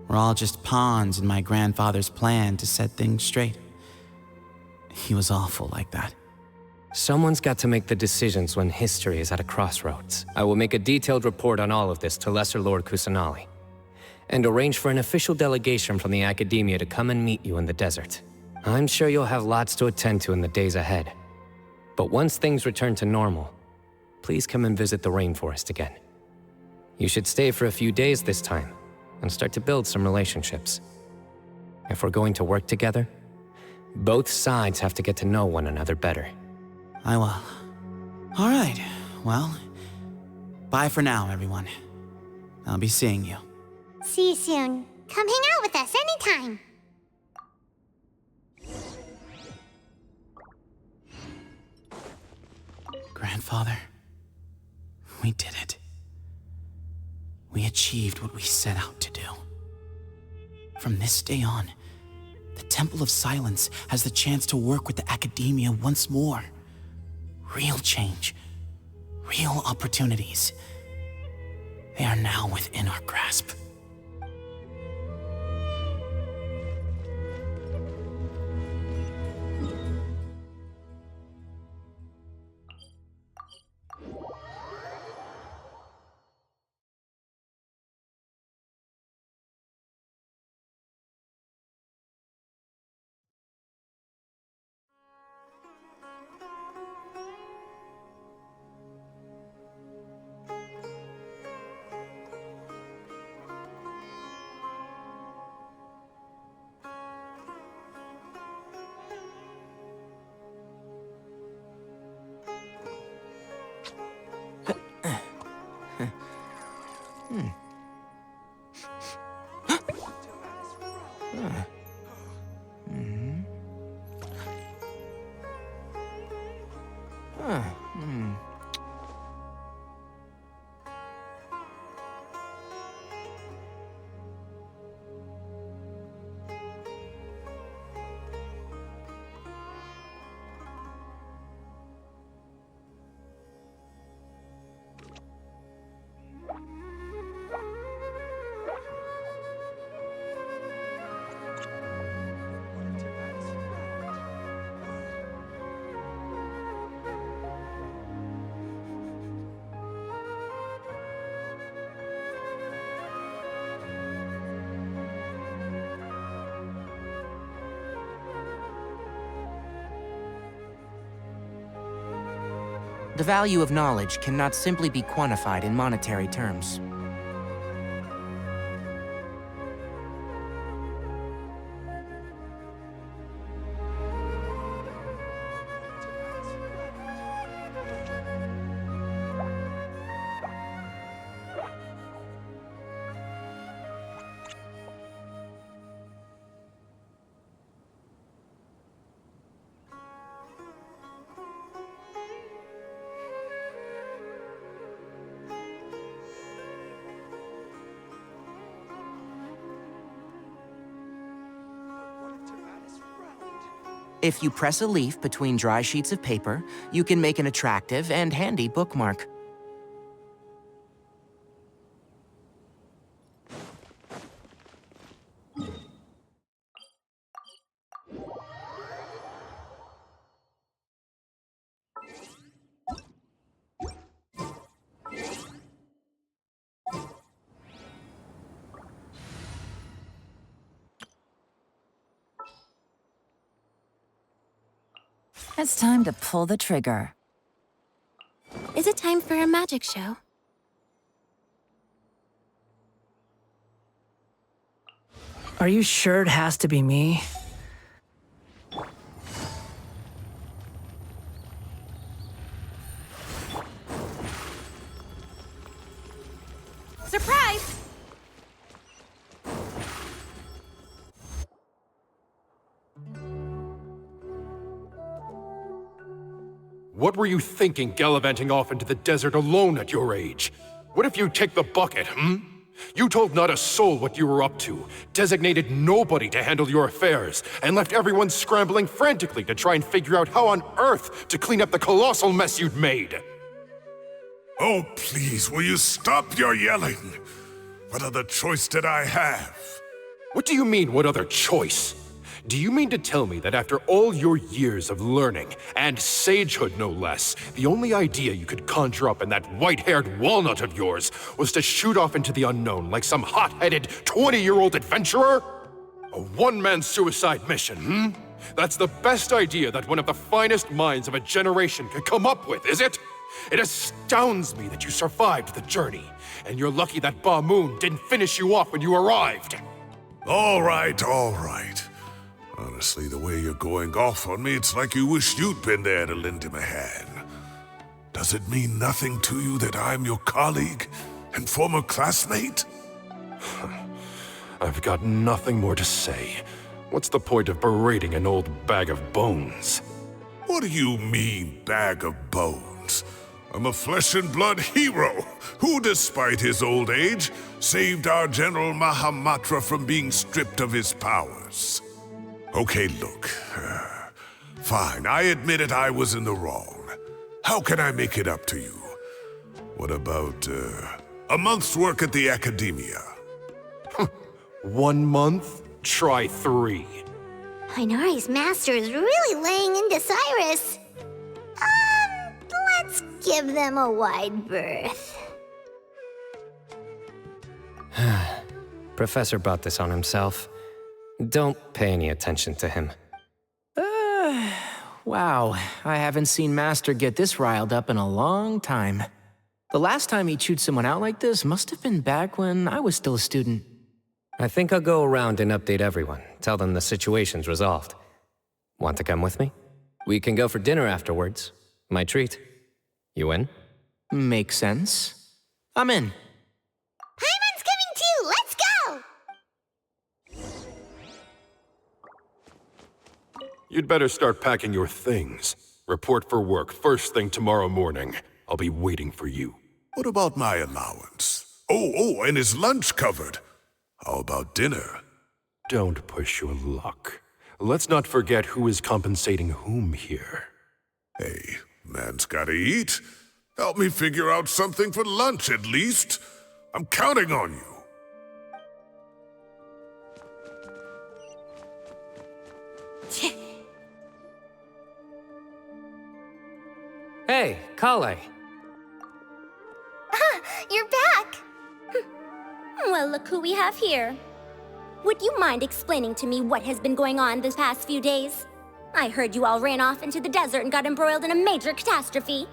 we're all just pawns in my grandfather's plan to set things straight. He was awful like that. Someone's got to make the decisions when history is at a crossroads. I will make a detailed report on all of this to Lesser Lord Kusanali, and arrange for an official delegation from the Academia to come and meet you in the desert. I'm sure you'll have lots to attend to in the days ahead. But once things return to normal, please come and visit the rainforest again. You should stay for a few days this time, and start to build some relationships. If we're going to work together, both sides have to get to know one another better. I will. All right, well, bye for now, everyone. I'll be seeing you. See you soon. Come hang out with us anytime. Grandfather, we did it. We achieved what we set out to do. From this day on, the Temple of Silence has the chance to work with the Academia once more. Real change, real opportunities. They are now within our grasp. The value of knowledge cannot simply be quantified in monetary terms. If you press a leaf between dry sheets of paper, you can make an attractive and handy bookmark. It's time to pull the trigger. Is it time for a magic show? Are you sure it has to be me? Surprise! What were you thinking, gallivanting off into the desert alone at your age? What if you take the bucket, You told not a soul what you were up to, designated nobody to handle your affairs, and left everyone scrambling frantically to try and figure out how on earth to clean up the colossal mess you'd made. Oh, please, will you stop your yelling? What other choice did I have? What do you mean, what other choice? Do you mean to tell me that after all your years of learning, and sagehood no less, the only idea you could conjure up in that white-haired walnut of yours was to shoot off into the unknown like some hot-headed 20-year-old adventurer? A one-man suicide mission, That's the best idea that one of the finest minds of a generation could come up with, is it? It astounds me that you survived the journey, and you're lucky that Ba Moon didn't finish you off when you arrived. All right, all right. Honestly, the way you're going off on me, it's like you wish you'd been there to lend him a hand. Does it mean nothing to you that I'm your colleague and former classmate? I've got nothing more to say. What's the point of berating an old bag of bones? What do you mean, bag of bones? I'm a flesh and blood hero who, despite his old age, saved our General Mahamatra from being stripped of his powers. Okay, look. Fine, I admit it, I was in the wrong. How can I make it up to you? What about, a month's work at the Academia? 1 month? Try 3. Inari's master is really laying into Cyrus. Let's give them a wide berth. Professor brought this on himself. Don't pay any attention to him. Wow, I haven't seen Master get this riled up in a long time. The last time he chewed someone out like this must have been back when I was still a student. I think I'll go around and update everyone, tell them the situation's resolved. Want to come with me? We can go for dinner afterwards. My treat. You in? Makes sense. I'm in. Paimon's coming too! Let's go! You'd better start packing your things. Report for work first thing tomorrow morning. I'll be waiting for you. What about my allowance? Oh, and is lunch covered? How about dinner? Don't push your luck. Let's not forget who is compensating whom here. Hey, man's gotta eat. Help me figure out something for lunch at least. I'm counting on you. Hey, Kale. You're back! Well, look who we have here. Would you mind explaining to me what has been going on this past few days? I heard you all ran off into the desert and got embroiled in a major catastrophe.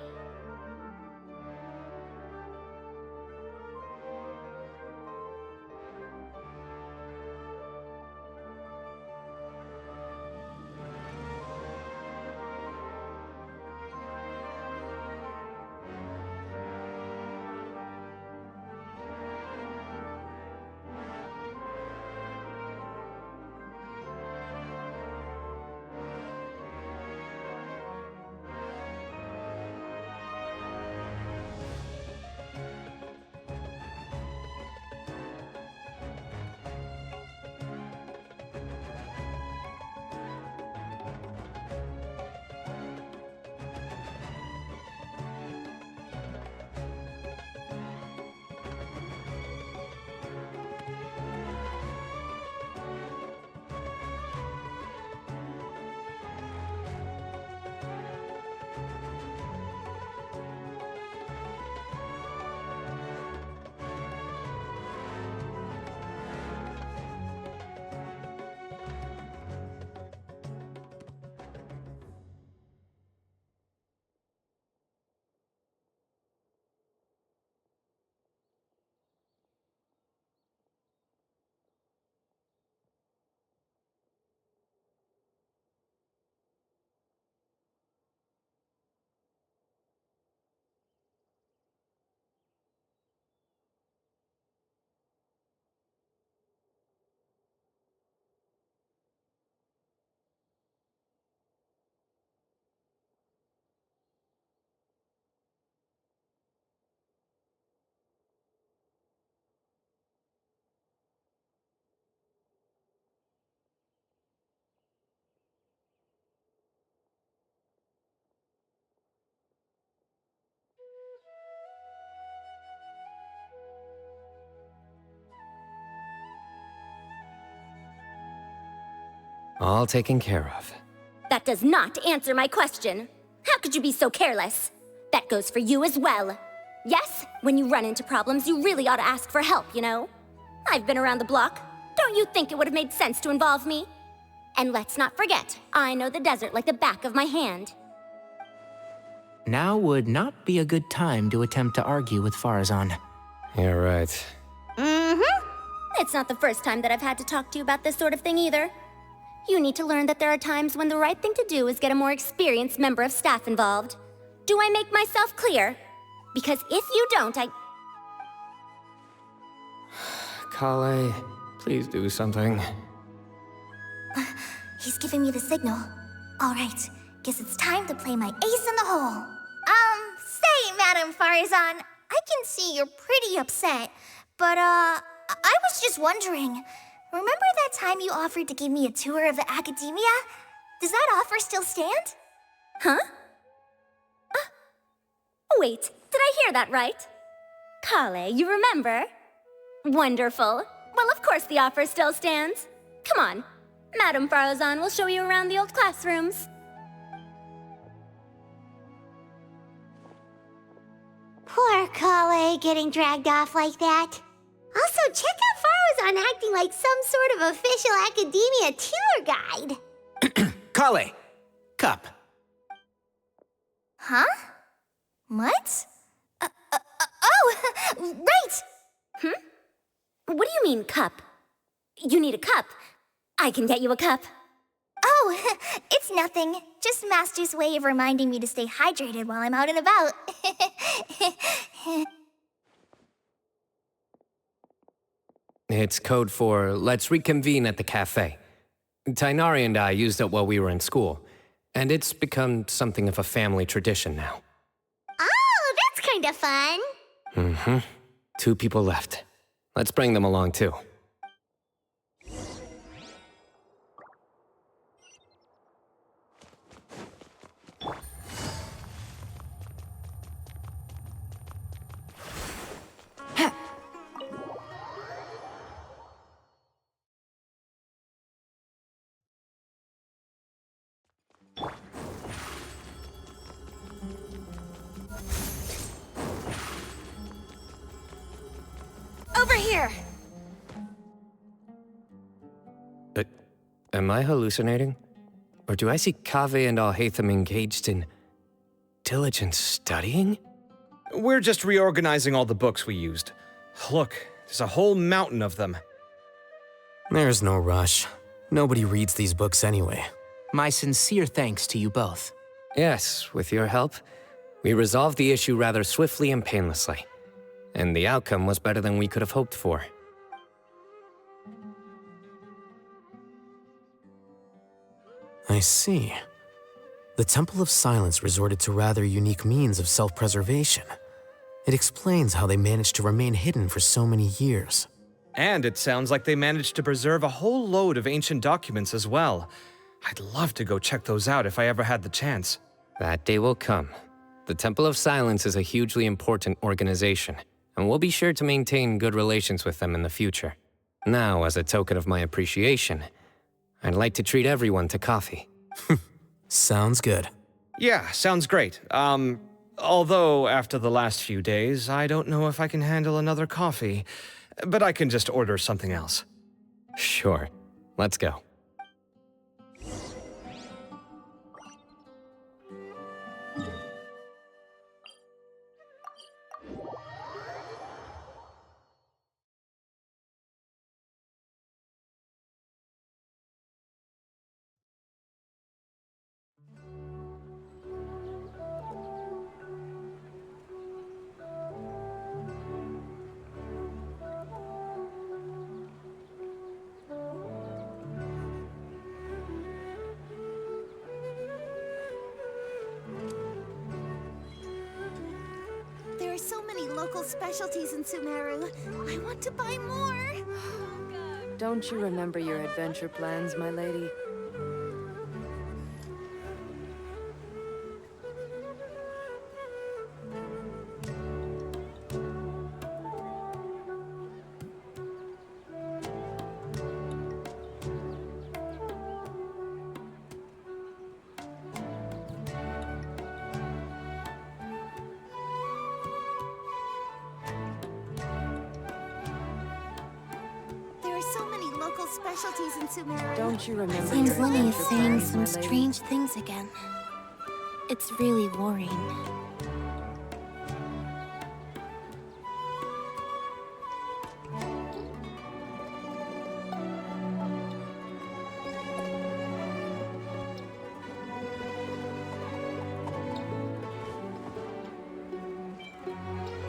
All taken care of. That does not answer my question. How could you be so careless? That goes for you as well. Yes, when you run into problems, you really ought to ask for help, you know? I've been around the block. Don't you think it would have made sense to involve me? And let's not forget, I know the desert like the back of my hand. Now would not be a good time to attempt to argue with Farazan. You're right. Mm-hmm. It's not the first time that I've had to talk to you about this sort of thing either. You need to learn that there are times when the right thing to do is get a more experienced member of staff involved. Do I make myself clear? Because if you don't, Kale, please do something. He's giving me the signal. All right, guess it's time to play my ace in the hole. Say, Madame Farazan, I can see you're pretty upset, but, I was just wondering, remember that time you offered to give me a tour of the academia? Does that offer still stand? Huh? Wait, did I hear that right? Kale, you remember? Wonderful. Well, of course the offer still stands. Come on, Madame Farazan will show you around the old classrooms. Poor Kale getting dragged off like that. Also, check out Farazan acting like some sort of official academia tour guide. Kale! Cup. Huh? What? Oh, right! What do you mean, cup? You need a cup. I can get you a cup. Oh, it's nothing. Just Master's way of reminding me to stay hydrated while I'm out and about. It's code for let's reconvene at the cafe. Tainari and I used it while we were in school, and it's become something of a family tradition now. Oh, that's kind of fun. Mm-hmm. 2 people left. Let's bring them along, too. Over here! Am I hallucinating? Or do I see Kaveh and Alhaitham engaged in diligent studying? We're just reorganizing all the books we used. Look, there's a whole mountain of them. There's no rush. Nobody reads these books anyway. My sincere thanks to you both. Yes, with your help, we resolved the issue rather swiftly and painlessly. And the outcome was better than we could have hoped for. I see. The Temple of Silence resorted to rather unique means of self-preservation. It explains how they managed to remain hidden for so many years. And it sounds like they managed to preserve a whole load of ancient documents as well. I'd love to go check those out if I ever had the chance. That day will come. The Temple of Silence is a hugely important organization, and we'll be sure to maintain good relations with them in the future. Now, as a token of my appreciation, I'd like to treat everyone to coffee. Sounds good. Yeah, sounds great. Although after the last few days, I don't know if I can handle another coffee, but I can just order something else. Sure. Let's go. There are so many local specialties in Sumeru. I want to buy more. Don't you remember your adventure plans, my lady? There are so many local specialties in Sumeru. Don't you remember Seems your Lily is adventure saying plans, some my lady? strange things again. It's really worrying.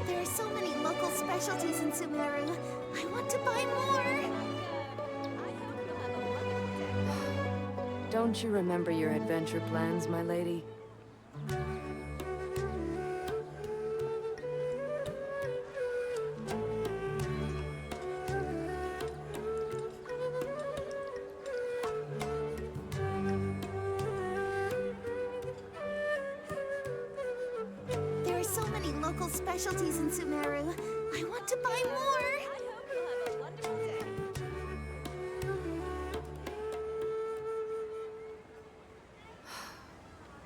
There are so many local specialties in Sumeru. I want to buy more. Don't you remember your adventure plans, my lady? There are so many local specialties in Sumeru. I want to buy more.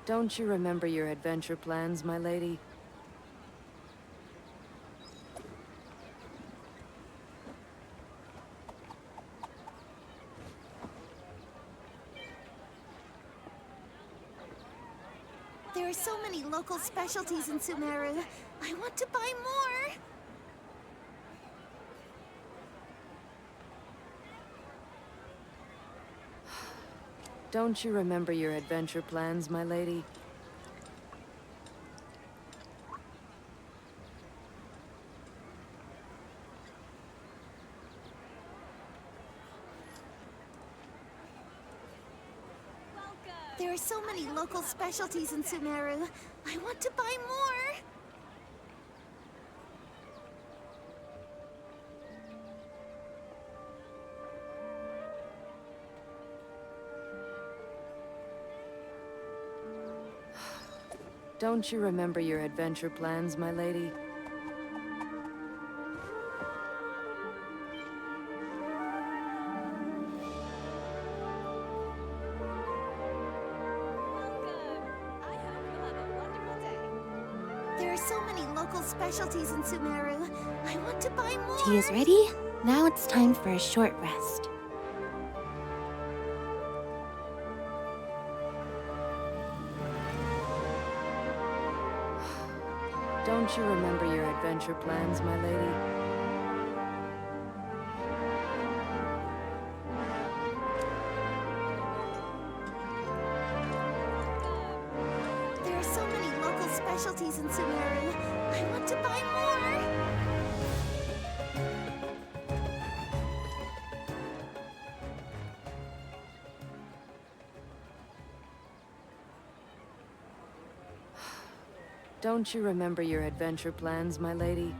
Don't you remember your adventure plans, my lady? There are so many local specialties in Sumeru. I want to buy more. Don't you remember your adventure plans, my lady? There are so many local specialties in Sumeru. I want to buy more. Don't you remember your adventure plans, my lady? There are so many local specialties in Sumeru. I want to buy more. Tea is ready. Now it's time for a short rest. Don't you remember your adventure plans, my lady? There are so many local specialties in Sumeru. I want to buy more. Don't you remember your adventure plans, my lady?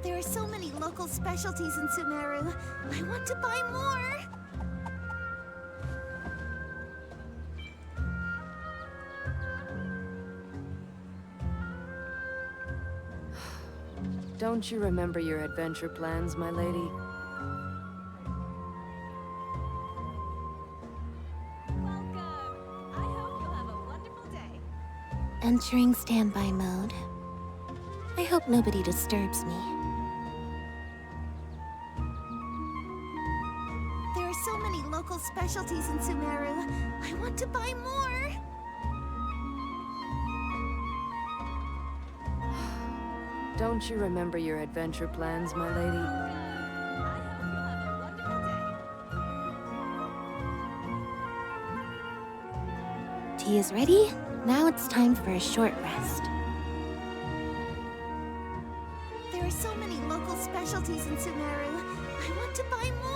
There are so many local specialties in Sumeru. I want to buy more. Don't you remember your adventure plans, my lady? Entering standby mode. I hope nobody disturbs me. There are so many local specialties in Sumeru. I want to buy more. Don't you remember your adventure plans, my lady? Tea is ready. Now it's time for a short rest. There are so many local specialties in Sumeru. I want to buy more.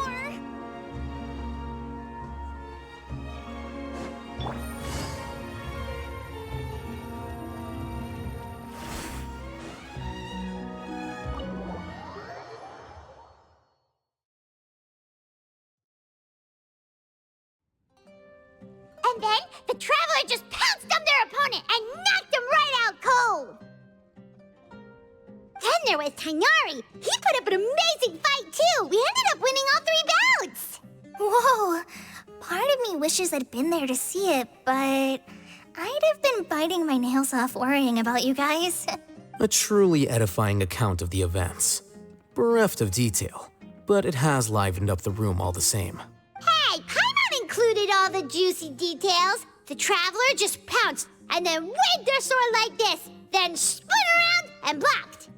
And then the Traveler just pounced on their opponent and knocked him right out cold. Then there was Tainari. He put up an amazing fight too. We ended up winning all 3 bouts. Whoa! Part of me wishes I'd been there to see it, but I'd have been biting my nails off worrying about you guys. A truly edifying account of the events. Bereft of detail, but it has livened up the room all the same. Hey, Paimon included all the juicy details. The Traveler just pounced and then waved their sword like this, then spun around and blocked.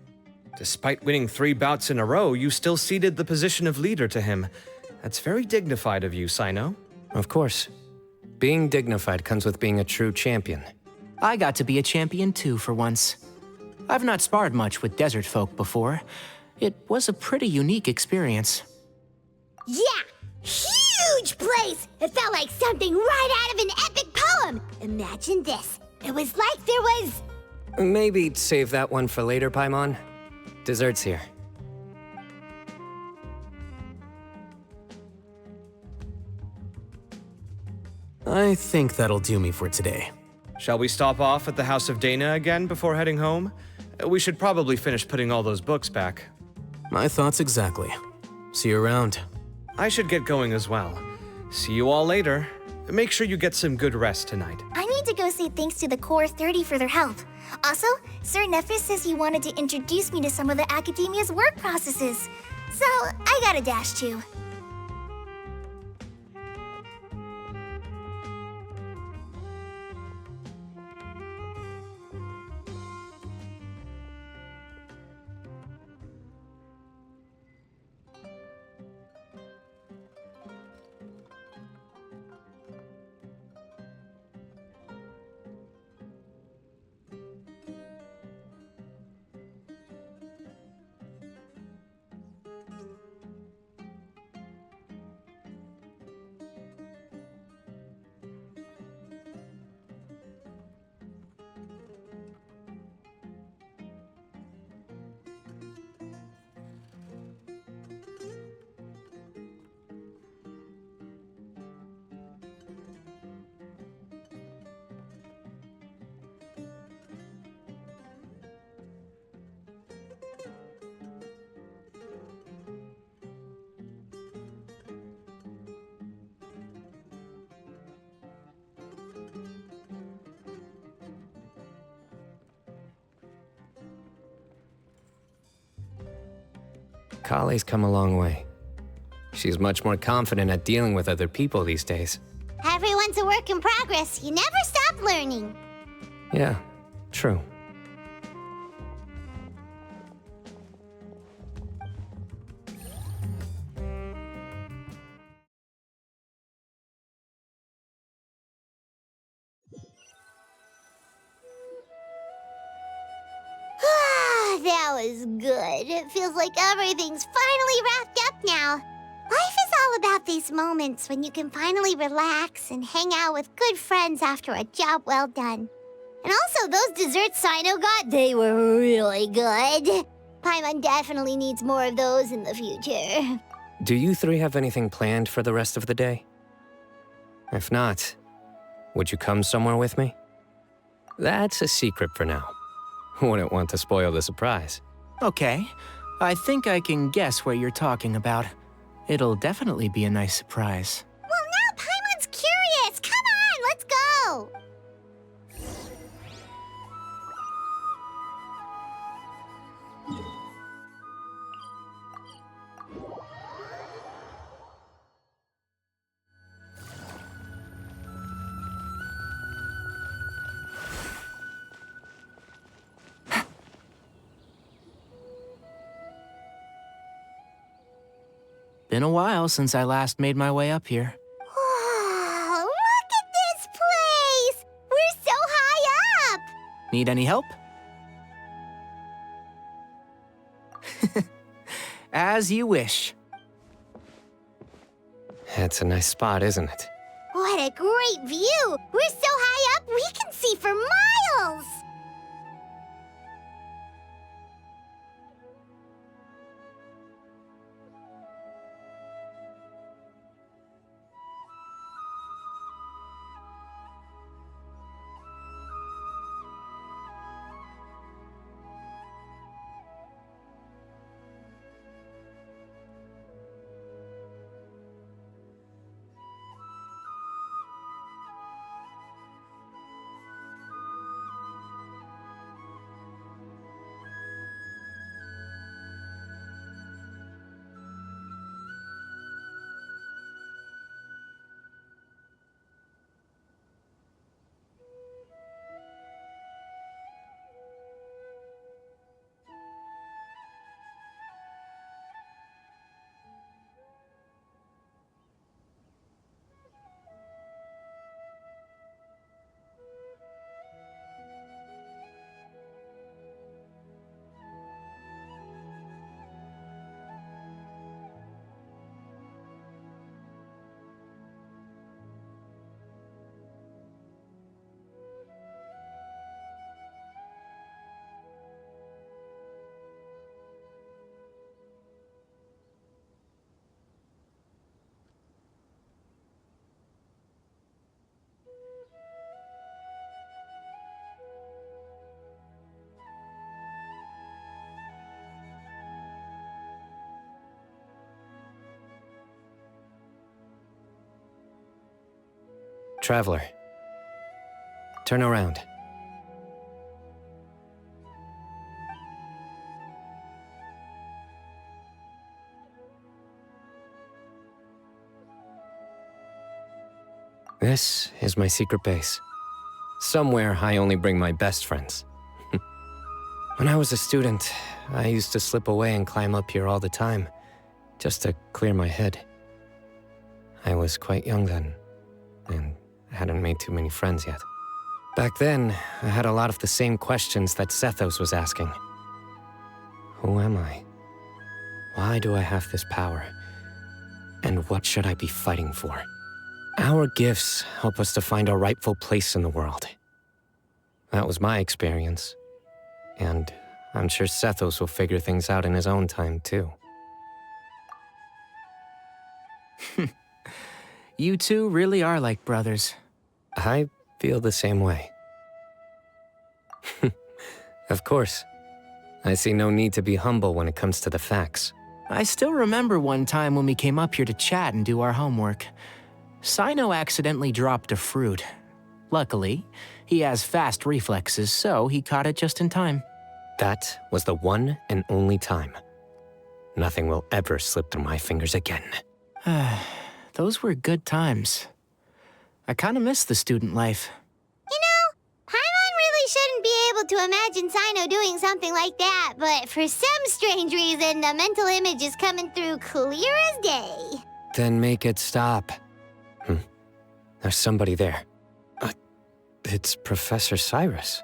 Despite winning 3 bouts in a row, you still ceded the position of leader to him. That's very dignified of you, Cyno. Of course. Being dignified comes with being a true champion. I got to be a champion too for once. I've not sparred much with desert folk before. It was a pretty unique experience. Yeah, huge place! It felt like something right out of an epic poem. Imagine this. It was like there was... Maybe save that one for later, Paimon. Dessert's here. I think that'll do me for today. Shall we stop off at the House of Dana again before heading home? We should probably finish putting all those books back. My thoughts exactly. See you around. I should get going as well. See you all later. Make sure you get some good rest tonight. I need to go say thanks to the Core 30 for their help. Also, Sir Nephis says he wanted to introduce me to some of the Academia's work processes. So, I gotta dash too. Kali's come a long way. She's much more confident at dealing with other people these days. Everyone's a work in progress. You never stop learning. Yeah, true. That was good. It feels like everything's finally wrapped up now. Life is all about these moments when you can finally relax and hang out with good friends after a job well done. And also, those desserts Cyno got, they were really good. Paimon definitely needs more of those in the future. Do you three have anything planned for the rest of the day? If not, would you come somewhere with me? That's a secret for now. Wouldn't want to spoil the surprise. Okay, I think I can guess what you're talking about. It'll definitely be a nice surprise. Well, now Paimon's curious. Come on, let's go. Been a while since I last made my way up here. Wow, look at this place! We're so high up! Need any help? As you wish. It's a nice spot, isn't it? What a great view! We're so high up, we can see for miles! Traveler, turn around. This is my secret base. Somewhere I only bring my best friends. When I was a student, I used to slip away and climb up here all the time, just to clear my head. I was quite young then, and hadn't made too many friends yet. Back then, I had a lot of the same questions that Sethos was asking. Who am I? Why do I have this power? And what should I be fighting for? Our gifts help us to find our rightful place in the world. That was my experience. And I'm sure Sethos will figure things out in his own time, too. You two really are like brothers. I feel the same way. Of course. I see no need to be humble when it comes to the facts. I still remember one time when we came up here to chat and do our homework. Cyno accidentally dropped a fruit. Luckily, he has fast reflexes, so he caught it just in time. That was the one and only time. nothing will ever slip through my fingers again. Those were good times. I kind of miss the student life. You know, Paimon really shouldn't be able to imagine Cyno doing something like that, but for some strange reason, the mental image is coming through clear as day. Then make it stop. There's somebody there. It's Professor Cyrus.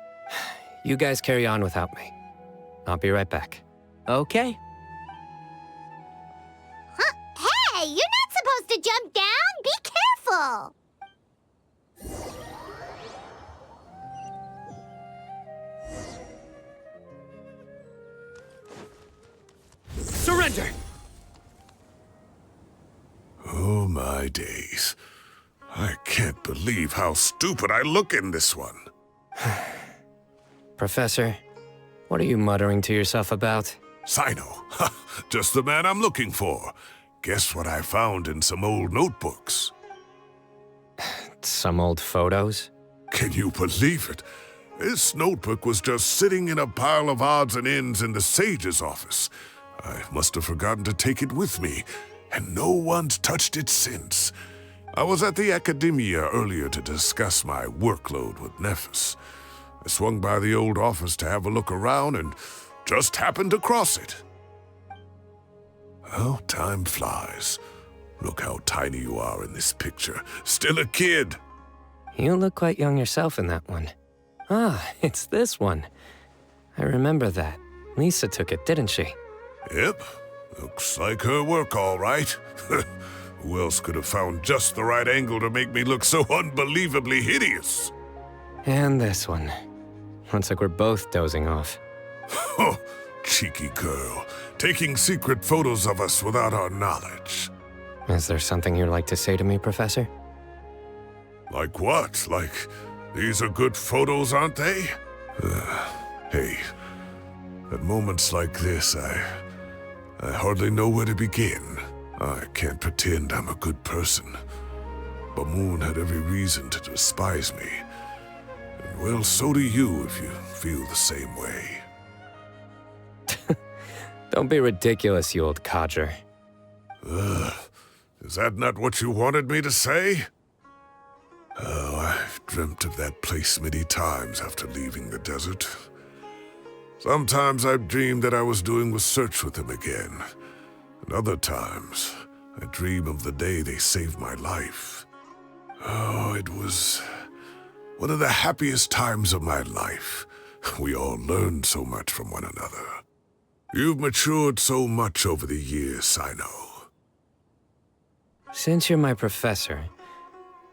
You guys carry on without me. I'll be right back. Okay. Huh? Hey, you're not supposed to jump down! Be careful! Surrender! Oh my days. I can't believe how stupid I look in this one. Professor, what are you muttering to yourself about? Cyno. Just the man I'm looking for. Guess what I found in some old notebooks? Some old photos? Can you believe it? This notebook was just sitting in a pile of odds and ends in the sage's office. I must have forgotten to take it with me, and no one's touched it since. I was at the Academia earlier to discuss my workload with Nephis. I swung by the old office to have a look around and just happened to cross it. Well, time flies. Look how tiny you are in this picture. Still a kid. You look quite young yourself in that one. Ah, it's this one. I remember that. Lisa took it, didn't she? Yep. Looks like her work, all right. Who else could have found just the right angle to make me look so unbelievably hideous? And this one. Looks like we're both dozing off. Oh, cheeky girl. Taking secret photos of us without our knowledge. Is there something you'd like to say to me, Professor? Like what? Like, these are good photos, aren't they? Hey, at moments like this, I hardly know where to begin. I can't pretend I'm a good person. Bamoon had every reason to despise me. And well, so do you if you feel the same way. Don't be ridiculous, you old codger. Is that not what you wanted me to say? Oh, I've dreamt of that place many times after leaving the desert. Sometimes I've dreamed that I was doing research with them again. And other times, I dream of the day they saved my life. Oh, it was one of the happiest times of my life. We all learned so much from one another. You've matured so much over the years, Cyno. Since you're my professor,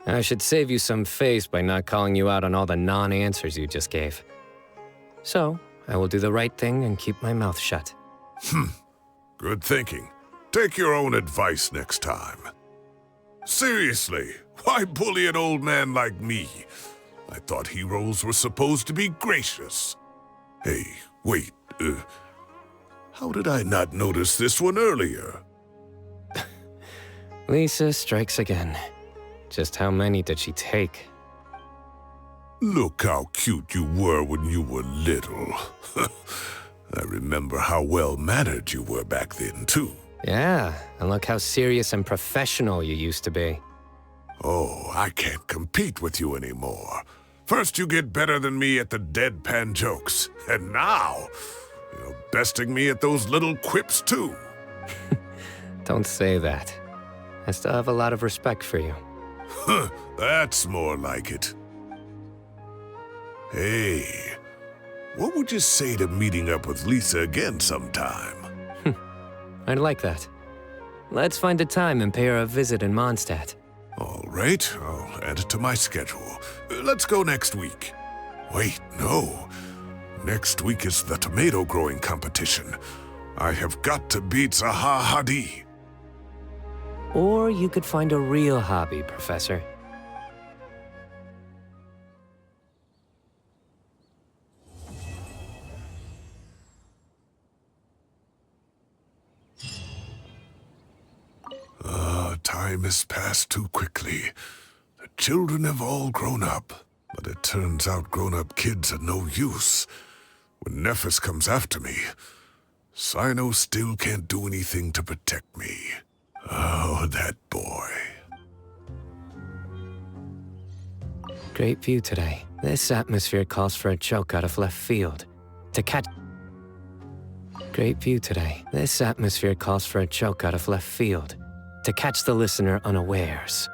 I should save you some face by not calling you out on all the non-answers you just gave. So, I will do the right thing and keep my mouth shut. Good thinking. Take your own advice next time. Seriously, why bully an old man like me? I thought heroes were supposed to be gracious. Hey, wait, how did I not notice this one earlier? Lisa strikes again. Just how many did she take? Look how cute you were when you were little. I remember how well-mannered you were back then, too. Yeah, and look how serious and professional you used to be. Oh, I can't compete with you anymore. First you get better than me at the deadpan jokes, and now you're besting me at those little quips, too. Don't say that. I still have a lot of respect for you. That's more like it. Hey, what would you say to meeting up with Lisa again sometime? I'd like that. Let's find a time and pay her a visit in Mondstadt. All right, I'll add it to my schedule. Let's go next week. Wait, no. Next week is the tomato growing competition. I have got to beat Zaha Hadi. Or you could find a real hobby, Professor. Time has passed too quickly. The children have all grown up, but it turns out grown-up kids are no use. When Nephis comes after me, Cyno still can't do anything to protect me. Oh, that boy. Great view today. This atmosphere calls for a joke out of left field. To catch... Great view today. This atmosphere calls for a joke out of left field. To catch the listener unawares.